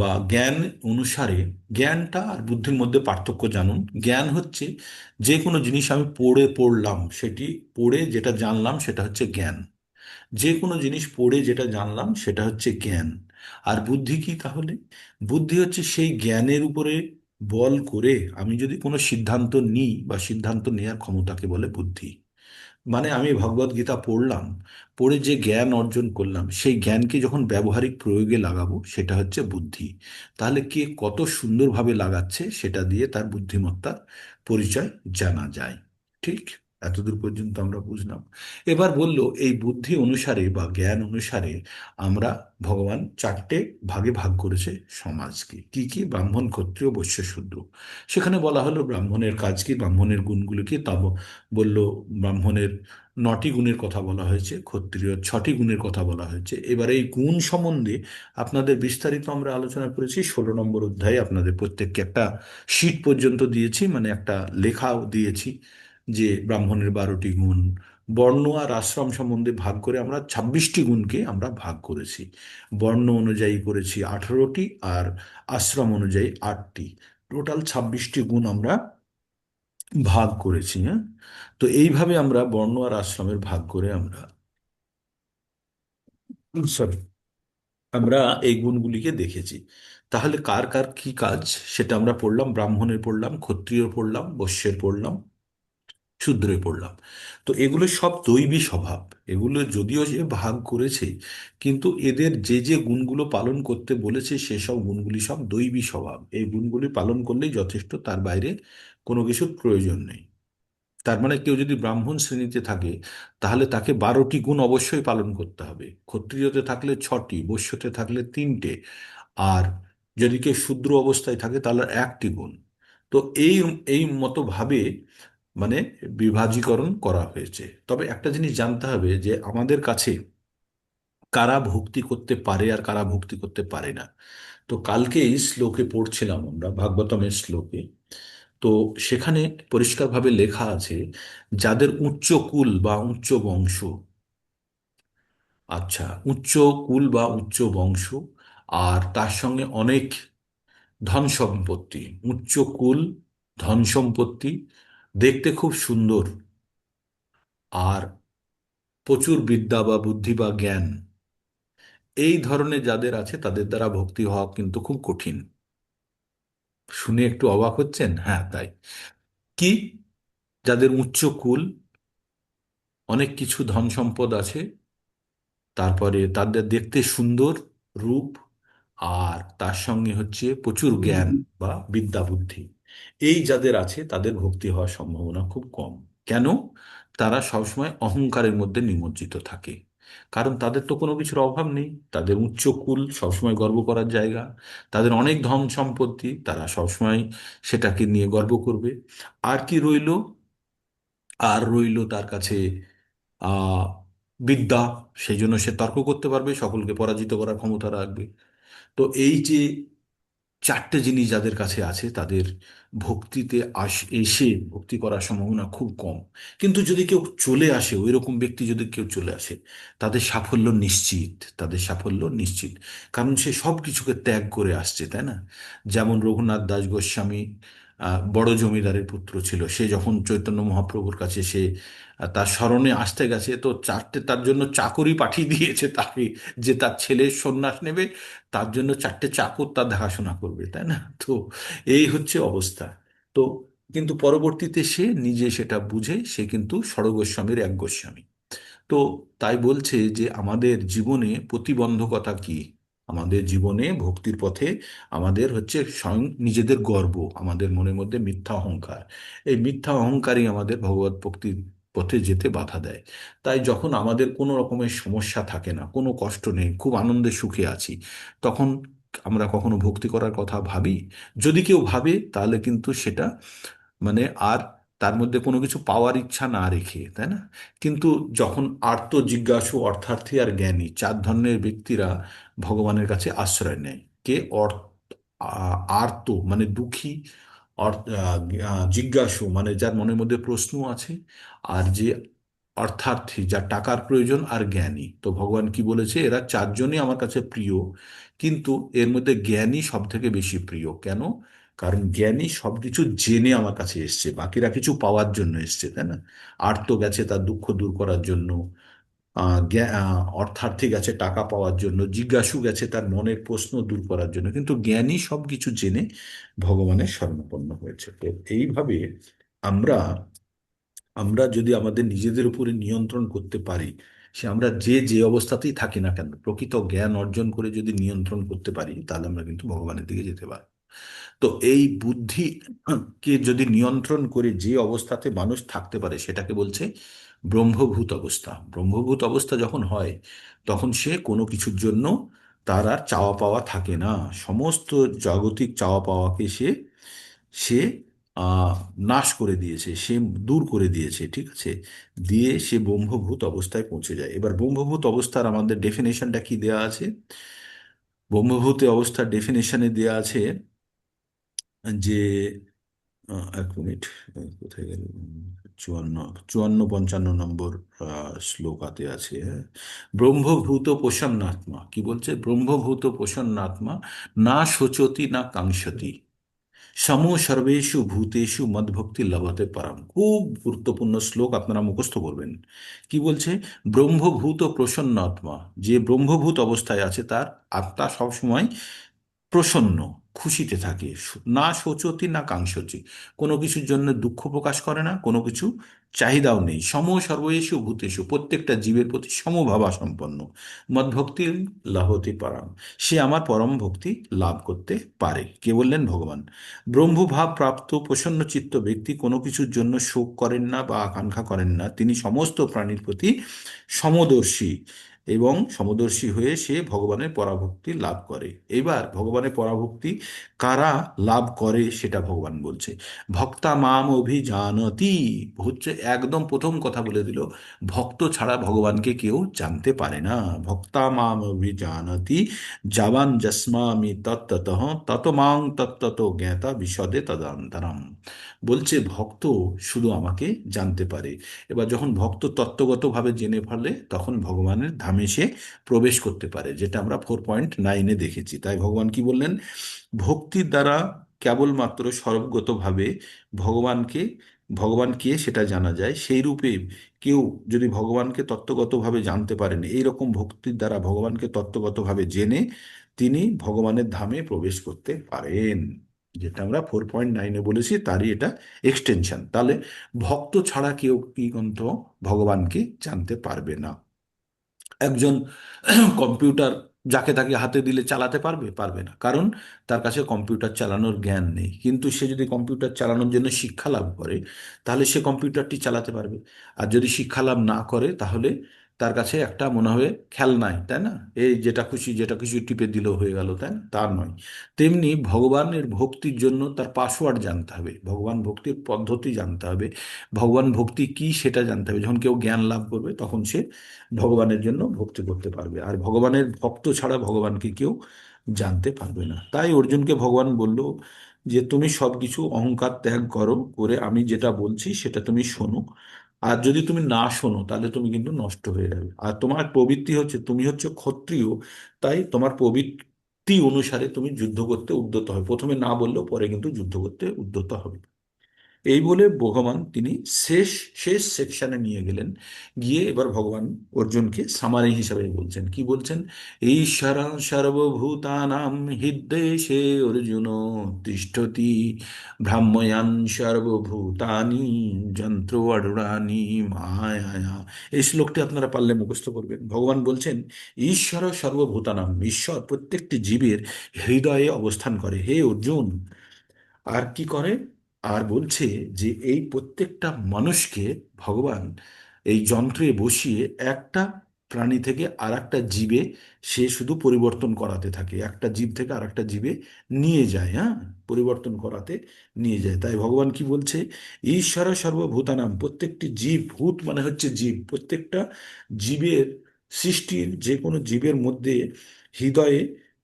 বা জ্ঞান অনুসারে, জ্ঞানটা আর বুদ্ধির মধ্যে পার্থক্য জানুন। জ্ঞান হচ্ছে যে কোনো জিনিস আমি পড়লাম, সেটি পড়ে যেটা জানলাম সেটা হচ্ছে জ্ঞান। যে কোনো জিনিস পড়ে যেটা জানলাম সেটা হচ্ছে জ্ঞান। আর বুদ্ধি কি তাহলে? বুদ্ধি হচ্ছে সেই জ্ঞানের উপরে বল করে আমি যদি কোনো সিদ্ধান্ত নিই, বা সিদ্ধান্ত নেওয়ার ক্ষমতাকে বলে বুদ্ধি। মানে আমি ভগবদ গীতা পড়লাম, পড়ে যে জ্ঞান অর্জন করলাম, সেই জ্ঞানকে যখন ব্যবহারিক প্রয়োগে লাগাবো, সেটা হচ্ছে বুদ্ধি। তাহলে কে কত সুন্দরভাবে লাগাচ্ছে, সেটা দিয়ে তার বুদ্ধিমত্তার পরিচয় জানা যায়। ঠিক, এতদূর পর্যন্ত আমরা বুঝলাম। এবার বলল এই বুদ্ধি অনুসারে বা জ্ঞান অনুসারে আমরা, ভগবান 4টে ভাগে ভাগ করেছে সমাজকে। কি কি? ব্রাহ্মণ, ক্ষত্রিয়, বৈশ্য, শূদ্র। সেখানে বলা হলো ব্রাহ্মণের কাজ কি, ব্রাহ্মণের গুণগুলো কি, তা বলল। ব্রাহ্মণের 9টি গুণের কথা বলা হয়েছে, ক্ষত্রিয় 6টি গুণের কথা বলা হয়েছে। এবার এই গুণ সম্বন্ধে আপনাদের বিস্তারিত আমরা আলোচনা করেছি 16 নম্বর অধ্যায়ে। আপনাদের প্রত্যেককে একটা শীট পর্যন্ত দিয়েছি, মানে একটা লেখাও দিয়েছি, যে ব্রাহ্মণের 12টি গুণ। বর্ণ আর আশ্রম সম্বন্ধে ভাগ করে আমরা 26টি গুণকে আমরা ভাগ করেছি। বর্ণ অনুযায়ী করেছি 18টি, আর আশ্রম অনুযায়ী 8টি। টোটাল 26টি গুণ আমরা ভাগ করেছি। হ্যাঁ, তো এইভাবে আমরা বর্ণ আর আশ্রমের ভাগ করে আমরা, সরি, আমরা এই গুণগুলিকে দেখেছি। তাহলে কার কার কি কাজ সেটা আমরা পড়লাম। ব্রাহ্মণের পড়লাম, ক্ষত্রিয় পড়লাম, বৈশ্যের পড়লাম, শূদ্রে পড়লাম। তো এগুলো সব দৈবী স্বভাব। এগুলো যদিও যে ভাগ করেছে, কিন্তু এদের যে যে গুণগুলো পালন করতে বলেছে, সেসব গুণগুলি সব দৈবী স্বভাব। এই গুণগুলি পালন করলেই যথেষ্ট, তার বাইরে কোনো কিছুর প্রয়োজন নেই। তার মানে কেউ যদি ব্রাহ্মণ শ্রেণীতে থাকে, তাহলে তাকে 12টি গুণ অবশ্যই পালন করতে হবে। ক্ষত্রিয়তে থাকলে 6টি, বৈশ্যতে থাকলে 3টে, আর যদি কেউ শূদ্র অবস্থায় থাকে তাহলে 1টি গুণ। তো এই এই মতো ভাবে মানে বিভাজীকরণ করা হয়েছে। তবে একটা জিনিস জানতে হবে যে আমাদের কাছে কারা ভক্তি করতে পারে আর কারা ভক্তি করতে পারে না। তো কালকে এই শ্লোকে পড়ছিলাম আমরা, ভাগবতমের শ্লোকে। তো সেখানে পরিষ্কারভাবে লেখা আছে, যাদের উচ্চ কুল বা উচ্চ বংশ, আচ্ছা, উচ্চ কুল বা উচ্চ বংশ আর তার সঙ্গে অনেক ধন সম্পত্তি, উচ্চ কুল, ধন সম্পত্তি, দেখতে খুব সুন্দর, আর প্রচুর বিদ্যা বা বুদ্ধি বা জ্ঞান, এই ধরনের যাদের আছে তাদের দ্বারা ভক্তি হওয়া কিন্তু খুব কঠিন। শুনে একটু অবাক হচ্ছেন? হ্যাঁ, তাই। কি? যাদের উচ্চ কুল, অনেক কিছু ধন সম্পদ আছে, তারপরে তাদের দেখতে সুন্দর রূপ, আর তার সঙ্গে হচ্ছে প্রচুর জ্ঞান বা বিদ্যা বুদ্ধি, এই যাদের আছে তাদের ভক্তি হওয়ার সম্ভাবনা খুব কম। কেন? তারা সবসময় অহংকারের মধ্যে নিমজ্জিত থাকে। কারণ তাদের তো কোনো কিছুর অভাব নেই, তাদের উচ্চ কুল সবসময় গর্ব করার জায়গা, তাদের অনেক ধন সম্পত্তি, তারা সবসময় সেটাকে নিয়ে গর্ব করবে। আর কি রইল? আর রইল তার কাছে আহ বিদ্যা, সেই জন্য সে তর্ক করতে পারবে, সকলকে পরাজিত করার ক্ষমতা রাখবে। তো এই যে চারটে জিনিস যাদের কাছে আছে, তাদের ভক্তিতে এসে ভক্তি করার সম্ভাবনা খুব কম। কিন্তু যদি কেউ চলে আসে, ওই রকম ব্যক্তি যদি কেউ চলে আসে, তাদের সাফল্য নিশ্চিত, তাদের সাফল্য নিশ্চিত। কারণ সে সব কিছুকে ত্যাগ করে আসছে, তাই না? যেমন রঘুনাথ দাস গোস্বামী বড় জমিদারের পুত্র ছিল, সে যখন চৈতন্য মহাপ্রভুর কাছে সে তার শরণে আসতে গেছে, তো চারটে তার জন্য চাকরি পাঠিয়ে দিয়েছে তাকে, যে তার ছেলে সন্ন্যাস নেবে, তার জন্য চারটে চাকর তার দেখাশোনা করবে, তাই না? তো এই হচ্ছে অবস্থা। তো কিন্তু পরবর্তীতে সে নিজে সেটা বুঝে সে কিন্তু ষড়গোস্বামীর এক গোস্বামী। তো তাই বলছে যে আমাদের জীবনে প্রতিবন্ধকতা কি? আমাদের জীবনে ভক্তির পথে আমাদের হচ্ছে স্বয়ং নিজেদের গর্ব, আমাদের মনের মধ্যে মিথ্যা অহংকার। এই মিথ্যা অহংকারই আমাদের ভগবত ভক্তির পথে যেতে বাধা দেয়। তাই যখন আমাদের কোনো রকমের সমস্যা থাকে না, কোনো কষ্ট নেই, খুব আনন্দে সুখে আছি, তখন আমরা কখনো ভক্তি করার কথা ভাবি? যদি কেউ ভাবে তাহলে কিন্তু সেটা মানে আর তার মধ্যে কোনো কিছু পাওয়ার ইচ্ছা না রেখে, তাই না? কিন্তু যখন আর্ত জিজ্ঞাসু, অর্থার্থী আর জ্ঞানী, চার ধরনের ব্যক্তিরা ভগবানের কাছে আশ্রয় নেয়। কে? আর্ত মানে দুঃখী, জিজ্ঞাসু মানে যার মনের মধ্যে প্রশ্ন আছে, আর যে অর্থার্থী, যার টাকার প্রয়োজন, আর জ্ঞানী। তো ভগবান কি বলেছে? এরা চারজনই আমার কাছে প্রিয়, কিন্তু এর মধ্যে জ্ঞানী সব থেকে বেশি প্রিয়। কেন? কারণ জ্ঞানী সবকিছু জেনে আমার কাছে এসছে, বাকিরা কিছু পাওয়ার জন্য এসছে, তাই না? আর্ত গেছে তার দুঃখ দূর করার জন্য, অর্থার্থী গেছে টাকা পাওয়ার জন্য, জিজ্ঞাসু গেছে তার মনের প্রশ্ন দূর করার জন্য, কিন্তু জ্ঞানী সবকিছু জেনে ভগবানের শরণাপন্ন হয়েছে। তো এইভাবে আমরা আমরা যদি আমাদের নিজেদের উপরে নিয়ন্ত্রণ করতে পারি, সে আমরা যে যে অবস্থাতেই থাকি না কেন, প্রকৃত জ্ঞান অর্জন করে যদি নিয়ন্ত্রণ করতে পারি, তাহলে আমরা কিন্তু ভগবানের দিকে যেতে পারি। তো এই বুদ্ধিকে যদি নিয়ন্ত্রণ করে যে অবস্থাতে মানুষ থাকতে পারে, সেটাকে বলছে ব্রহ্মভূত অবস্থা। ব্রহ্মভূত অবস্থা যখন হয়, তখন সে কোনো কিছুর জন্য তার আর চাওয়া পাওয়া থাকে না। সমস্ত জাগতিক চাওয়া পাওয়াকে সে সে আহ, নাশ করে দিয়েছে, সে দূর করে দিয়েছে, ঠিক আছে? দিয়ে সে ব্রহ্মভূত অবস্থায় পৌঁছে যায়। এবার ব্রহ্মভূত অবস্থার আমাদের ডেফিনেশনটা কি দেয়া আছে? ব্রহ্মভূত অবস্থার ডেফিনেশনে দেয়া আছে যে, এক মিনিট, কোথায় গেল? চুয়ান্ন, 54-55 নম্বর শ্লোকাতে আছে, হ্যাঁ। ব্রহ্মভূত প্রসন্নাত্মা কি বলছে? ব্রহ্মভূত প্রসন্নাত্মা না শোচতি না কাঙ্ক্ষতি, সমো সর্বেষু ভূতেষু মদ্ভক্তি লভতে পরম। খুব গুরুত্বপূর্ণ শ্লোক, আপনারা মুখস্থ করবেন। কি বলছে? ব্রহ্মভূত প্রসন্ন আত্মা, যে ব্রহ্মভূত অবস্থায় আছে তার আত্মা সবসময় প্রসন্ন, খুশিতে থাকে, না শোচতি না কাঙ্ক্ষতি, কোনো কিছুর জন্য দুঃখ প্রকাশ করে না, কোনো কিছু চাহিদাও নেই। সম সর্বয়েষু ভূতেষু, প্রত্যেকটা জীবের প্রতি সমভাবা সম্পন্ন। মদ্ভক্তি লাভতে পারাম, সে আমার পরম ভক্তি লাভ করতে পারে। কে বললেন? ভগবান। ব্রহ্মভাব প্রাপ্ত প্রসন্ন চিত্ত ব্যক্তি কোনো কিছুর জন্য শোক করেন না বা আকাঙ্ক্ষা করেন না, তিনি সমস্ত প্রাণীর প্রতি সমদর্শী, এবং সমদর্শী হয়ে সে ভগবানের পরাভক্তি লাভ করে। এবার ভগবানের পরাভক্তি কারা লাভ করে সেটা ভগবান বলছে। ভক্তা মাম অভিজানতি, হচ্ছে একদম প্রথম কথা বলে দিল, ভক্ত ছাড়া ভগবানকে কেউ জানতে পারে না। ভক্তা মাম অভিজানতি যাবান যস্মামি তত্ততঃ তত মাং তত্তত জ্ঞাতা বিশদে তদন্তরম। বলছে ভক্ত শুধু আমাকে জানতে পারে। এবার যখন ভক্ত তত্ত্বগতভাবে জেনে ফেলে, তখন ভগবানের ধাম ধামে সে প্রবেশ করতে পারে, যেটা আমরা 4.9-এ দেখেছি। তাই ভগবান কি বললেন, ভক্তির দ্বারা কেবলমাত্র সর্বগতভাবে ভগবানকে, ভগবান কে সেটা জানা যায়। সেই রূপে কেউ যদি ভগবানকে তত্ত্বগতভাবে জানতে পারেন, এইরকম ভক্তির দ্বারা ভগবানকে তত্ত্বগতভাবে জেনে তিনি ভগবানের ধামে প্রবেশ করতে পারেন, যেটা আমরা 4.9-এ বলেছি, তারই এটা এক্সটেনশন। তাহলে ভক্ত ছাড়া কেউ কি কিন্তু ভগবানকে জানতে পারবে না। একজন কম্পিউটার যাকে তাকে হাতে দিলে চালাতে পারবে? পারবে না, কারণ তার কাছে কম্পিউটার চালানোর জ্ঞান নেই। কিন্তু সে যদি কম্পিউটার চালানোর জন্য শিক্ষা লাভ করে, তাহলে সে কম্পিউটারটি চালাতে পারবে। আর যদি শিক্ষা লাভ না করে, তাহলে তার কাছে একটা মনে হবে খেলনাই, তাই না, এই যেটা খুশি টিপে দিলেও হয়ে গেল, তাই না? তার নয়। তেমনি ভগবানের ভক্তির জন্য তার পাসওয়ার্ড জানতে হবে, ভগবান ভক্তির পদ্ধতি জানতে হবে, ভগবান ভক্তি কি সেটা জানতে হবে। যখন কেউ জ্ঞান লাভ করবে, তখন সে ভগবানের জন্য ভক্তি করতে পারবে। আর ভগবানের ভক্ত ছাড়া ভগবানকে কেউ জানতে পারবে না। তাই অর্জুনকে ভগবান বলল যে তুমি সবকিছু অহংকার ত্যাগ করো, করে আমি যেটা বলছি সেটা তুমি শোনো। আর যদি তুমি না শোনো, তাহলে তুমি কিন্তু নষ্ট হয়ে যাবে। আর তোমার প্রবৃত্তি হচ্ছে, তুমি হচ্ছে ক্ষত্রিয়, তাই তোমার প্রবৃত্তি অনুসারে তুমি যুদ্ধ করতে উদ্যত হবে। প্রথমে না বললেও পরে কিন্তু যুদ্ধ করতে উদ্যত হবে। এই বলে ভগবান তিনি শেষ শেষ সেকশনে নিয়ে গেলেন। গিয়ে এবার ভগবান অর্জুনকে সামারি হিসাবে বলছেন, কি বলছেন, ঈশ্বর সর্বভূতানাং হৃদ্দেশে অর্জুন তিষ্ঠতি ভ্রাম্যয়ান সর্বভূতানি যন্ত্র অডুরানি মায়া। এই শ্লোকটি আপনারা পারলে মুখস্থ করবেন। ভগবান বলছেন, ঈশ্বর সর্বভূতানাং, ঈশ্বর প্রত্যেকটি জীবের হৃদয়ে অবস্থান করে। হে অর্জুন, আর কি করে, আর বলছে যে এই প্রত্যেকটা মানুষকে ভগবান এই যন্ত্রে বসিয়ে একটা প্রাণী থেকে আর একটা জীবে সে শুধু পরিবর্তন করাতে থাকে, একটা জীব থেকে আর একটা জীবে নিয়ে যায়, হ্যাঁ, পরিবর্তন করাতে নিয়ে যায়। তাই ভগবান কি বলছে, ঈশ্বর সর্বভূতানাম, প্রত্যেকটি জীব, ভূত মানে হচ্ছে জীব, প্রত্যেকটা জীবের সৃষ্টির যে কোনো জীবের মধ্যে হৃদয়ে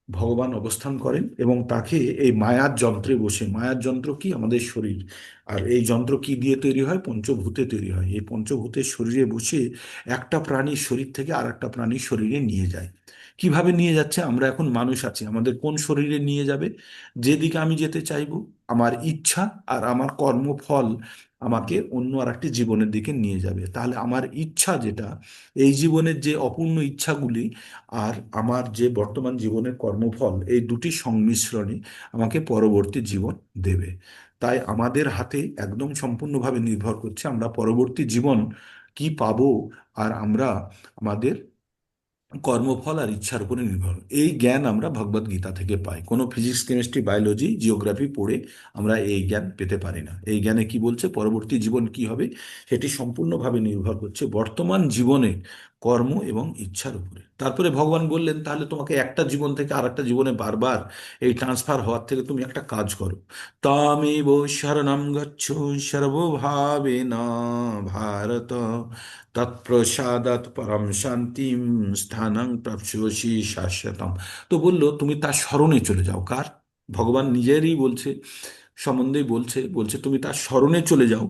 ভগবান অবস্থান করেন এবং তাকে এই মায়ার যন্ত্রে বসে, মায়ার যন্ত্র কি, আমাদের শরীর, আর এই যন্ত্র কি দিয়ে তৈরি হয়, পঞ্চভূতে তৈরি হয়। এই পঞ্চভূতের শরীরে বসে একটা প্রাণীর শরীর থেকে আর একটা প্রাণীর শরীরে নিয়ে যায়। কিভাবে নিয়ে যাচ্ছে, আমরা এখন মানুষ আছি, আমাদের কোন শরীরে নিয়ে যাবে, যেদিকে আমি যেতে চাইবো, আমার ইচ্ছা আর আমার কর্মফল আমাকে অন্য আর একটি জীবনের দিকে নিয়ে যাবে। তাহলে আমার ইচ্ছা যেটা, এই জীবনের যে অপূর্ণ ইচ্ছাগুলি, আর আমার যে বর্তমান জীবনের কর্মফল, এই দুটি সংমিশ্রণে আমাকে পরবর্তী জীবন দেবে। তাই আমাদের হাতে একদম সম্পূর্ণভাবে নির্ভর করছে আমরা পরবর্তী জীবন কি পাবো, আর আমরা আমাদের কর্মফল আর ইচ্ছার উপরে নির্ভর। এই জ্ঞান আমরা ভগবদ গীতা থেকে পাই। কোনো ফিজিক্স, কেমিস্ট্রি, বায়োলজি, জিওগ্রাফি পড়ে আমরা এই জ্ঞান পেতে পারি না। এই জ্ঞানে কি বলছে, পরবর্তী জীবন কি হবে সেটি সম্পূর্ণভাবে নির্ভর করছে বর্তমান জীবনে কর্ম এবং ইচ্ছার উপরে। তারপরে ভগবান বললেন, তাহলে তোমাকে একটা জীবন থেকে আর একটা জীবনে বারবার এই ট্রান্সফার হওয়ার থেকে তুমি একটা কাজ করো, তামেব শরণম গচ্ছ সর্বভাবেনা ভারত, তৎপ্রসাদাৎ পরম শান্তিম স্থানং প্রাপ্স্যসি শাশ্বতম। তো বলল, তুমি তার শরণে চলে যাও। কার? ভগবান নিজেরই বলছে, সম্বন্ধেই বলছে, বলছে তুমি তার শরণে চলে যাও,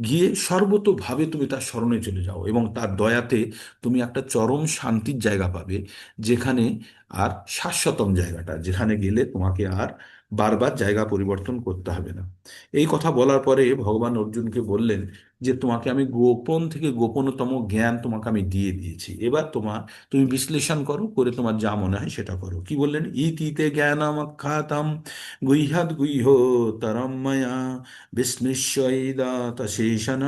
গিয়ে সর্বতোভাবে তুমি তার শরণে চলে যাও, এবং তার দয়াতে তুমি একটা চরম শান্তির জায়গা পাবে, যেখানে আর শাশ্বতম জায়গাটা, যেখানে গেলে তোমাকে আর বারবার জায়গা পরিবর্তন করতে হবে না। এই কথা বলার পরে ভগবান অর্জুনকে বললেন যে তোমাকে আমি গোপন থেকে গোপনতম জ্ঞান তোমাকে আমি দিয়ে দিয়েছি, এবার তুমি বিশ্লেষণ করো, করে তোমার যা মনে হয় সেটা করো। কি বললেন, ইতিতে জ্ঞানম অখ্যাতম গুহ্যাৎ গুহ্যতরম ময়া বিস্মৃশ্যৈদাত শেষন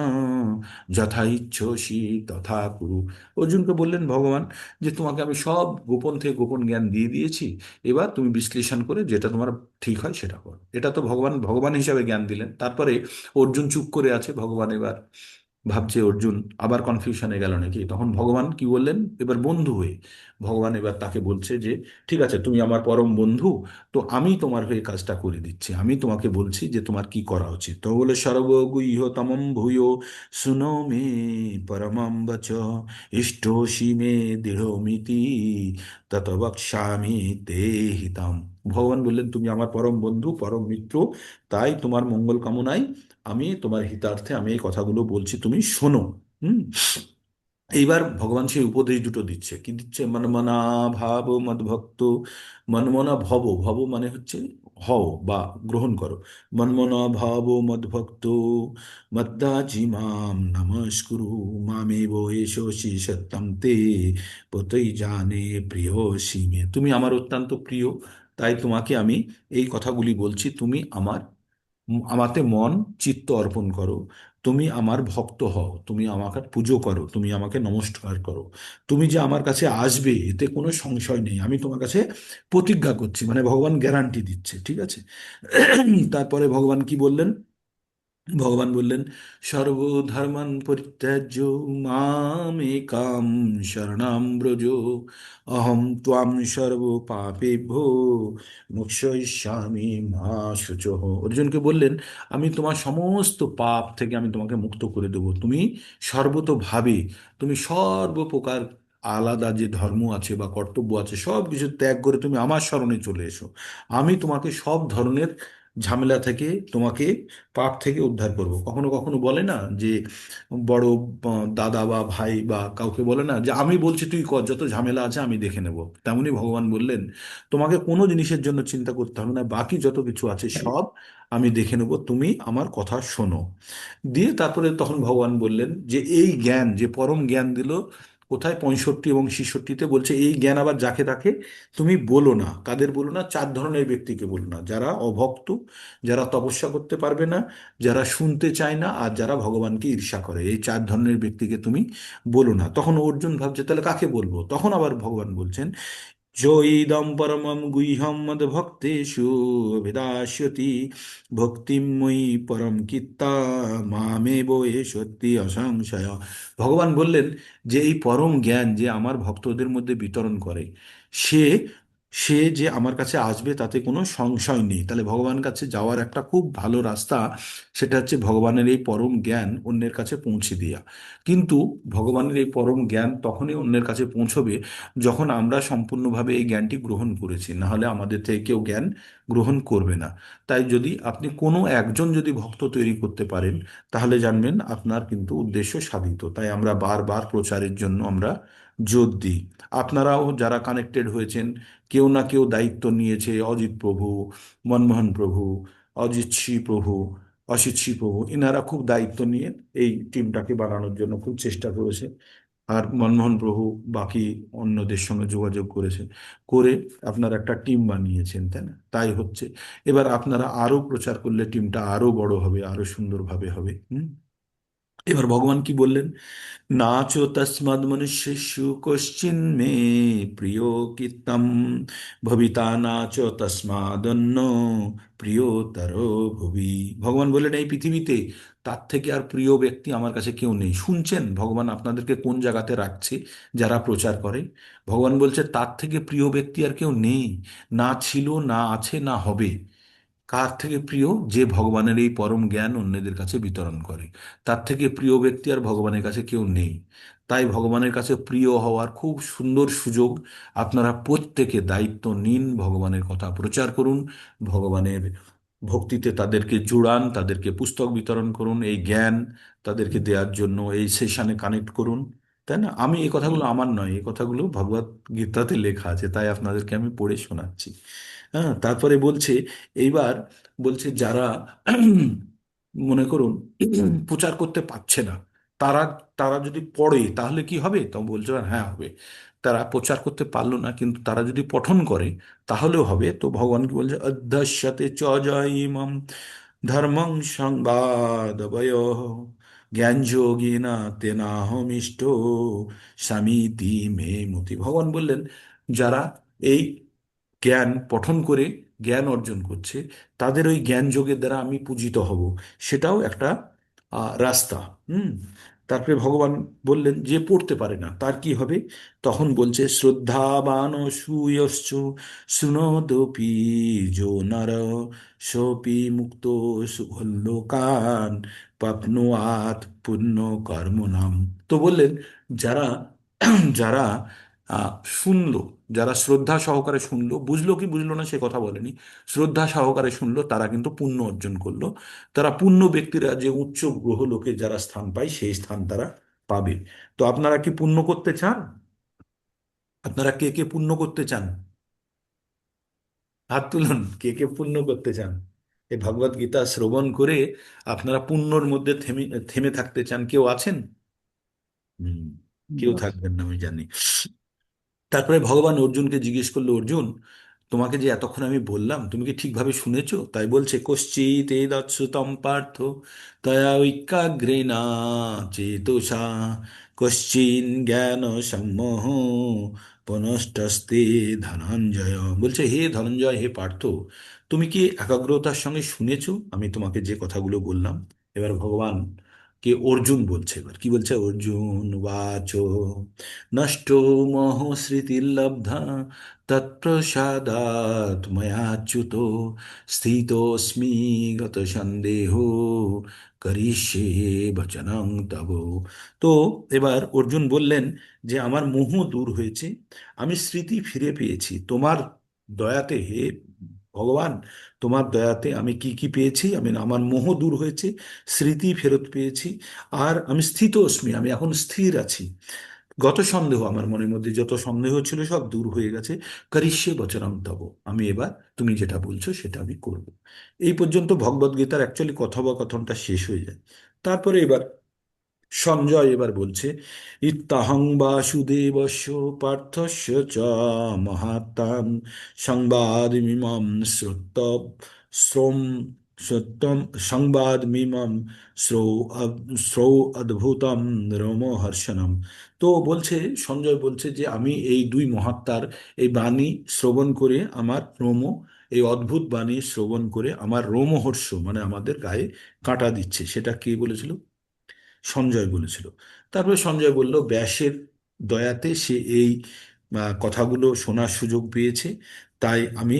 যথা ইচ্ছসি তথা কুরু। অর্জুনকে বললেন ভগবান যে তোমাকে আমি সব গোপন থেকে গোপন জ্ঞান দিয়ে দিয়েছি, এবার তুমি বিশ্লেষণ করে যেটা তোমার ঠিক হয় সেটা করো। এটা তো ভগবান ভগবান হিসাবে জ্ঞান দিলেন। তারপরে অর্জুন চুপ করে আছে, ভগবান এবার ভাবছে অর্জুন আবার কনফিউশনে গেল নাকি। তখন ভগবান কি বললেন, এবার বন্ধু হয়ে ভগবান এবার তাকে বলছে যে ঠিক আছে, তুমি আমার পরম বন্ধু, তো আমি তোমার হয়ে কাজটা করে দিচ্ছি, আমি তোমাকে বলছি যে তোমার কি করা উচিত। তো বলে, সর্বগুহ্যতমম ভূয়ো শুনো মে পরমম বচ ইষ্টোষি মে দৃঢ়মিতি তত বক্ষ্যামি তে হিতাম। ভগবান বললেন, তুমি আমার পরম বন্ধু, পরম মিত্র, তাই তোমার মঙ্গল কামনায় আমি তোমার হিতার্থে আমি এই কথাগুলো বলছি, তুমি শোনো। হুম। এইবার ভগবান সেই উপদেশ দুটো দিচ্ছে, কি দিচ্ছে? মনমনা ভাব মদ্ভক্ত, মনমনা ভব, ভব মানে হচ্ছে হও বা গ্রহণ করো। মনমনা ভাব মদ্ভক্ত মদ্দাজি মাম নমস্কুরু, মামেব এষসি সত্যম তে পতই জানে প্রিয় সীমে। তুমি আমার অত্যন্ত প্রিয়, তাই তোমাকে আমি এই কথাগুলি বলছি। তুমি আমাতে মন চিত্ত অর্পণ করো, তুমি আমার ভক্ত হও, তুমি আমাকে পুজো করো, তুমি আমাকে নমস্কার করো। তুমি যে আমার কাছে আসবে এতে কোনো সংশয় নেই, আমি তোমার কাছে প্রতিজ্ঞা করছি, মানে ভগবান গ্যারান্টি দিচ্ছে, ঠিক আছে? তারপরে ভগবান কি বললেন? ভগবান বললেন, সর্বধর্মান পরিত্যাজ্য মামেকাম শরণাম ব্রজ, অহম ত্বাম সর্ব পাপেভ্যো মোক্ষয়িষ্যামি মা শুচঃ। অর্জুনকে বললেন, আমি তোমার সমস্ত পাপ থেকে আমি তোমাকে মুক্ত করে দেবো, তুমি সর্বতোভাবে, তুমি সর্বপ্রকার আলাদা যে ধর্ম আছে বা কর্তব্য আছে সব কিছু ত্যাগ করে তুমি আমার শরণে চলে এসো। আমি তোমাকে সব ধরনের ঝামেলা থেকে, তোমাকে পাপ থেকে উদ্ধার করব। কখনো কখনো বলে না যে বড় দাদা বা ভাই বা কাউকে বলে না যে আমি বলছি তুই কর, যত ঝামেলা আছে আমি দেখে নেব। তেমনি ভগবান বললেন, তোমাকে কোনো জিনিসের জন্য চিন্তা করতে হবে না, বাকি যত কিছু আছে সব আমি দেখে নেব, তুমি আমার কথা শোনো। দিয়ে তারপরে তখন ভগবান বললেন যে এই জ্ঞান, যে পরম জ্ঞান দিল, কোথায় 65 এবং 66-তে বলছে, এই জ্ঞান আবার যাকে তাকে তুমি বলো না। কাদের বলো না? 4 ধরনের ব্যক্তিকে বলো না: যারা অভক্ত, যারা তপস্যা করতে পারবে না, যারা শুনতে চায় না, আর যারা ভগবানকে ঈর্ষা করে। এই 4 ধরনের ব্যক্তিকে তুমি বলো না। তখন অর্জুন ভাবছে তাহলে কাকে বলবো? তখন আবার ভগবান বলছেন, যোইদম পরমম গুহ্যম মদ ভক্তেষু অভিদাস্যতি ভক্তিম মই পরম কিত্তা মামেব এষত্যি অসংশয়। ভগবান বললেন যে এই পরম জ্ঞান যে আমার ভক্তদের মধ্যে বিতরণ করে, সে সে যে আমার কাছে আসবে তাতে কোনো সংশয় নেই। তাহলে ভগবানের কাছে যাওয়ার একটা খুব ভালো রাস্তা, সেটা হচ্ছে ভগবানের এই পরম জ্ঞান অন্যের কাছে পৌঁছে দেওয়া। কিন্তু ভগবানের এই পরম জ্ঞান তখনই অন্যের কাছে পৌঁছবে যখন আমরা সম্পূর্ণভাবে এই জ্ঞানটি গ্রহণ করেছি, না হলে আমাদের থেকে কেউ জ্ঞান গ্রহণ করবে না। তাই যদি আপনি কোনো একজন যদি ভক্ত তৈরি করতে পারেন, তাহলে জানবেন আপনার কিন্তু উদ্দেশ্য সাধিত। তাই আমরা বারবার প্রচারের জন্য আমরা জোর দিই। আপনারাও যারা কানেক্টেড হয়েছেন, কেউ না কেউ দায়িত্ব নিয়েছে, অজিত প্রভু, মনমোহন প্রভু, অজিত শ্রী প্রভু, অসিত শ্রী প্রভু, এনারা খুব দায়িত্ব নিয়ে এই টিমটাকে বানানোর জন্য খুব চেষ্টা করেছে। আর মনমোহন প্রভু বাকি অন্যদের সঙ্গে যোগাযোগ করেছে, করে আপনারা একটা টিম বানিয়েছেন, তাই না? তাই হচ্ছে। এবার আপনারা আরো প্রচার করলে টিমটা আরো বড় হবে, আরো সুন্দরভাবে হবে। এবার ভগবান কি বললেন? নাচো তস্মাদ মনুষ্যেষু কশ্চিন্মে প্রিয় কীর্তম ভবিতা নাচ তস্মাদন্য প্রিয়তর ভুবি। ভগবান বললেন, এই পৃথিবীতে তার থেকে আর প্রিয় ব্যক্তি আমার কাছে কেউ নেই। শুনছেন ভগবান আপনাদেরকে কোন জায়গাতে রাখছে? যারা প্রচার করে। ভগবান বলছে তার থেকে প্রিয় ব্যক্তি আর কেউ নেই, না ছিল, না আছে, না হবে। কার থেকে প্রিয়? যে ভগবানের এই পরম জ্ঞান অন্যদের কাছে বিতরণ করে। তার থেকে প্রিয় ব্যক্তি আর ভগবানের কাছে কেউ নেই। তাই ভগবানের কাছে প্রিয় হওয়ার খুব সুন্দর সুযোগ। আপনারা প্রত্যেকে দায়িত্ব নিন, ভগবানের কথা প্রচার করুন, ভগবানের ভক্তিতে তাদেরকে জুড়ান, তাদেরকে পুস্তক বিতরণ করুন, এই জ্ঞান তাদেরকে দেওয়ার জন্য এই সেশনে কানেক্ট করুন। তাই না? আমি এই কথাগুলো আমার নয়, এই কথাগুলো ভগবত গীতাতে লেখা আছে, তাই আপনাদেরকে আমি পড়ে শোনাচ্ছি। হ্যাঁ, তারপরে বলছে, এইবার বলছে যারা মনে করুন প্রচার করতে পারছে না, তারা তারা যদি পড়ে তাহলে কি হবে? তো বলছে হ্যাঁ হবে। তারা প্রচার করতে পারলো না, কিন্তু তারা যদি পঠন করে তাহলেও হবে। তো ভগবান কি বলছে? অধ্যস্যতে চ জয়িমম ধর্মং সংবাদবয় জ্ঞানযোগিনা তেনাহমিষ্ট স্বামীতি মে মতি। ভগবান বললেন, যারা এই জ্ঞান পঠন করে জ্ঞান অর্জন করছে, তাদের ওই জ্ঞান যোগের দ্বারা আমি পূজিত হব, সেটাও একটা রাস্তা। হুম। তারপরে ভগবান বললেন, যে পড়তে পারে না তার কি হবে? তখন বলছে, শ্রদ্ধাবান সুয়শ্চ শৃণোদপি যো নর সোপি মুক্ত সুলোকান প্রাপ্নুয়াত পুণ্য কর্মণাম। তো বললেন, যারা যারা আহ, শুনলো, যারা শ্রদ্ধা সহকারে শুনলো, বুঝলো কি বুঝলো না সে কথা বলেনি, শ্রদ্ধা সহকারে শুনলো, তারা কিন্তু পুণ্য অর্জন করলো। তারা পুণ্য ব্যক্তিরা যে উচ্চ গ্রহ লোকে যারা স্থান পায় সেই স্থান তারা পাবে। তো আপনারা কি পুণ্য করতে চান? আপনারা কে কে পুণ্য করতে চান? হাত তুলুন, কে কে পুণ্য করতে চান? এই ভগবত গীতা শ্রবণ করে আপনারা পুণ্যর মধ্যে থেমে থেমে থাকতে চান? কেউ আছেন? হুম, কেউ থাকবেন না আমি জানি। তারপরে ভগবান অর্জুনকে জিজ্ঞেস করলো, অর্জুন, তোমাকে যে এতক্ষণ আমি বললাম তুমি কি ঠিকভাবে শুনেছো? তাই বলছে, কশ্চিৎ এতচ্ছুতম পার্থ তয়া ঐকাগ্রেণ চেতসা কশ্চিন জ্ঞান সম্মোহ পুনস্তস্তে ধনঞ্জয়। বলছে, হে ধনঞ্জয়, হে পার্থ, তুমি কি একাগ্রতার সঙ্গে শুনেছো আমি তোমাকে যে কথাগুলো বললাম? এবার ভগবান কে অর্জুন বলছে, এবার কি বলছে? অর্জুন বাচ নষ্টো মোহ স্মৃতির্লব্ধা তৎপ্রসাদাৎ ময়াচ্যুত স্থিতোऽস্মি গত সন্দেহো করিষ্যে বচনং তব। তো এবার অর্জুন বললেন যে আমার মোহ দূর হয়েছে, আমি স্মৃতি ফিরে পেয়েছি তোমার দয়াতে, হে ভগবান। তোমার দয়াতে আমি কি কি পেয়েছি? আমি আমার মোহ দূর হয়েছে, স্মৃতি ফেরত পেয়েছি, আর আমি স্থিতোস্মি, আমি এখন স্থির আছি। গত সন্দেহ, আমার মনের মধ্যে যত সন্দেহ ছিল সব দূর হয়ে গেছে। করিষ্যে বচনং তব, আমি এবার তুমি যেটা বলছো সেটা আমি করব। এই পর্যন্ত ভগবদ গীতার অ্যাকচুয়ালি কথোপকথনটা শেষ হয়ে যায়। তারপরে এবার সঞ্জয় এবার বলছে, ইত্যাহং বাসুদেবস্য পার্থস্য চ মহাত্মান সংবাদমিমম শ্রোম সত্যম সংবাদমিমম শ্রৌ শ্রৌ অদ্ভুতম রোমহর্ষণম। তো বলছে, সঞ্জয় বলছে যে আমি এই দুই মহাত্মার এই বাণী শ্রবণ করে আমার এই অদ্ভুত বাণী শ্রবণ করে আমার রোমহর্ষ, মানে আমাদের গায়ে কাঁটা দিচ্ছে। সেটা কে বলেছিল? সঞ্জয় বলেছিল। তারপরে সঞ্জয় বলল, ব্যাসের দয়াতে সে এই কথাগুলো শোনার সুযোগ পেয়েছে, তাই আমি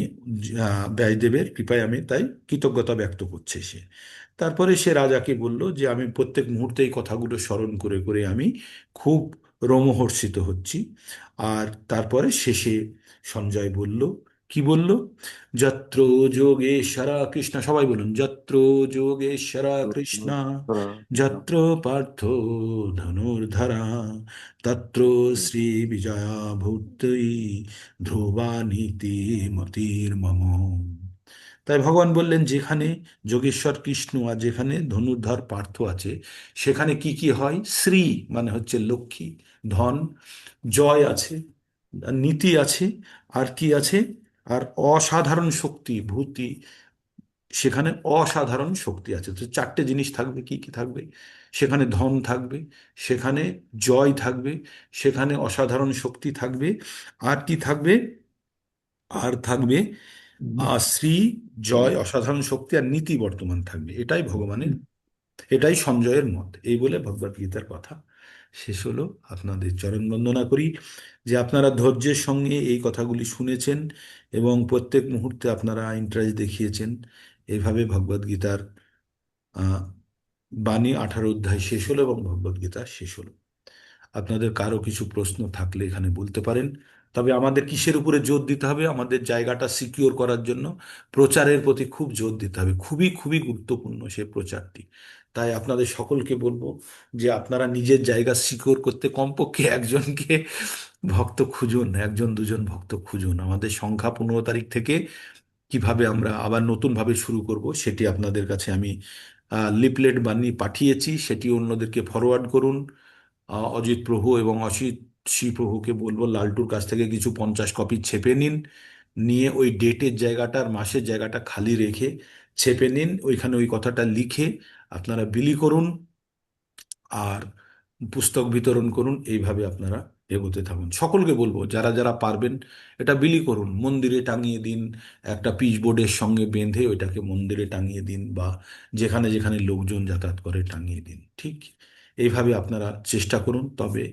ব্যাসদেবের কৃপায় আমি তাই কৃতজ্ঞতা ব্যক্ত করছে সে। তারপরে সে রাজাকে বলল যে আমি প্রত্যেক মুহূর্তে এই কথাগুলো স্মরণ করে করে আমি খুব রোমহর্ষিত হচ্ছি। আর তারপরে শেষে সঞ্জয় বলল, কি বলল? যত্র যোগেশ্বরা কৃষ্ণ, সবাই বলুন, যত্র যোগেশ্বরা কৃষ্ণ যত্র পার্থ ধনুর্ধরা তত্র শ্রী বিজয়া ভূতৈ ধ্রুবা নীতি মতির্মম। তাই ভগবান বললেন, যেখানে যোগেশ্বর কৃষ্ণ আর যেখানে ধনুর্ধর পার্থ আছে, সেখানে কি কি হয়? শ্রী মানে হচ্ছে লক্ষ্মী, ধন, জয় আছে, নীতি আছে, আর কি আছে? আর অসাধারণ শক্তি ভূতি, সেখানে অসাধারণ শক্তি আছে। তো চারটে জিনিস থাকবে, কি কি থাকবে? সেখানে ধন থাকবে, সেখানে জয় থাকবে, সেখানে অসাধারণ শক্তি থাকবে, আর কি থাকবে? আর থাকবে শ্রী, জয়, অসাধারণ শক্তি আর নীতি বর্তমান থাকবে। এটাই ভগবানের, এটাই সঞ্জয়ের মত। এই বলে ভগবদ গীতার কথা শেষ হলো। আপনাদের চরণ বন্দনা করি যে আপনারা ধৈর্যের সঙ্গে এই কথাগুলি শুনেছেন এবং প্রত্যেক মুহূর্তে আপনারা ইন্টারেস্ট দেখিয়েছেন। এইভাবে ভগবদ গীতার আহ, বাণী 18 অধ্যায় শেষ হলো এবং ভগবদ গীতা শেষ হলো। আপনাদের কারো কিছু প্রশ্ন থাকলে এখানে বলতে পারেন। তবে আমাদের কিসের উপরে জোর দিতে হবে? আমাদের জায়গাটা সিকিওর করার জন্য প্রচারের প্রতি খুব জোর দিতে হবে। খুবই খুবই গুরুত্বপূর্ণ সে প্রচারটি। তাই আপনাদের সকলকে বলবো যে আপনারা নিজের জায়গা সিকিওর করতে কমপক্ষে একজনকে ভক্ত খুঁজুন, একজন দুজন ভক্ত খুঁজুন। আমাদের সংখ্যা 15 তারিখ থেকে কিভাবে আমরা আবার নতুনভাবে শুরু করব সেটি আপনাদের কাছে আমি লিফলেট বানিয়ে পাঠিয়েছি, সেটি অন্যদেরকে ফরওয়ার্ড করুন। অজিত প্রভু এবং অসিত শ্রী প্রভুকে বলবো লালটুর কাছ থেকে কিছু 50 কপি ছেপে নিন, নিয়ে ওই ডেটের জায়গাটা আর মাসের জায়গাটা খালি রেখে ছেপে নিন, ওইখানে ওই কথাটা লিখে আপনারা বিলি করুন আর পুস্তক বিতরণ করুন। এইভাবে আপনারা এগোতে থাকুন। সকলকে বলবো যারা যারা পারবেন এটা বিলি করুন, মন্দিরে টাঙিয়ে দিন, একটা পিচ বোর্ডের সঙ্গে বেঁধে ওইটাকে মন্দিরে টাঙিয়ে দিন, বা যেখানে যেখানে লোকজন যাতায়াত করে টাঙিয়ে দিন। ঠিক এইভাবে আপনারা চেষ্টা করুন, তবে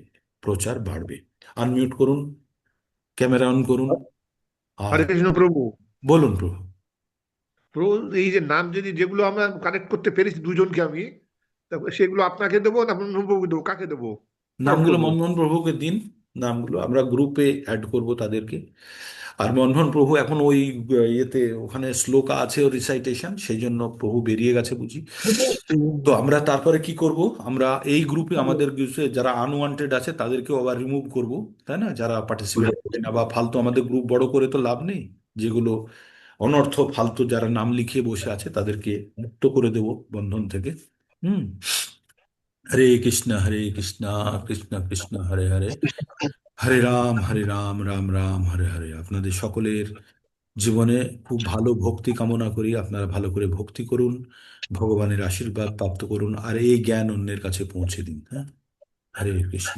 প্রচার বাড়বে। আনমিউট করুন, ক্যামেরা অন করুন। আর হরে কৃষ্ণ প্রভু। বলুন প্রভু। প্রভু, এই যে নাম যদি যেগুলো আমরা কানেক্ট করতে পেরেছি দুজনকে আমি, তারপরে সেগুলো আপনাকে দেবো না প্রভুকে দেবো, কাকে দেবো, সব নামগুলো করবো? মনমোহন প্রভুকে দিন, নামগুলো আমরা গ্রুপে অ্যাড করব তাদেরকে। আর মনমোহন প্রভু এখন ওই ইয়েতে ওখানে শ্লোকা আছে ওর রিসাইটেশন, সেই জন্য প্রভু বেরিয়ে গেছে বুঝি। তো আমরা তারপরে কি করব, আমরা এই গ্রুপে আমাদের গ্রুপে যারা আনওয়ান্টেড আছে তাদেরকেও আবার রিমুভ করব, তাই না, যারা পার্টিসিপেট করে না, বা ফালতু আমাদের গ্রুপ বড় করে তো লাভ নেই, যেগুলো অনর্থ ফালতু যারা নাম লিখিয়ে বসে আছে তাদেরকে মুক্ত করে দেব বন্ধন থেকে। হুম। হরে কৃষ্ণ কৃষ্ণ কৃষ্ণ হরে হরে, হরে রাম রাম রাম হরে হরে। আপনাদের সকলের জীবনে খুব ভালো ভক্তি কামনা করি, আপনারা ভালো করে ভক্তি করুন, ভগবানের আশীর্বাদ প্রাপ্ত করুন, আর এই জ্ঞান অন্যের কাছে পৌঁছে দিন। হ্যাঁ, হরে কৃষ্ণ।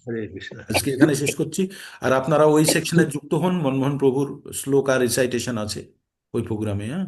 হরে কৃষ্ণ। আজকে এখানে শেষ করছি। আর আপনারা ওই সেকশনে যুক্ত হন, মনমোহন প্রভুর শ্লোক আর রিসাইটেশন আছে ওই প্রোগ্রামে। হ্যাঁ।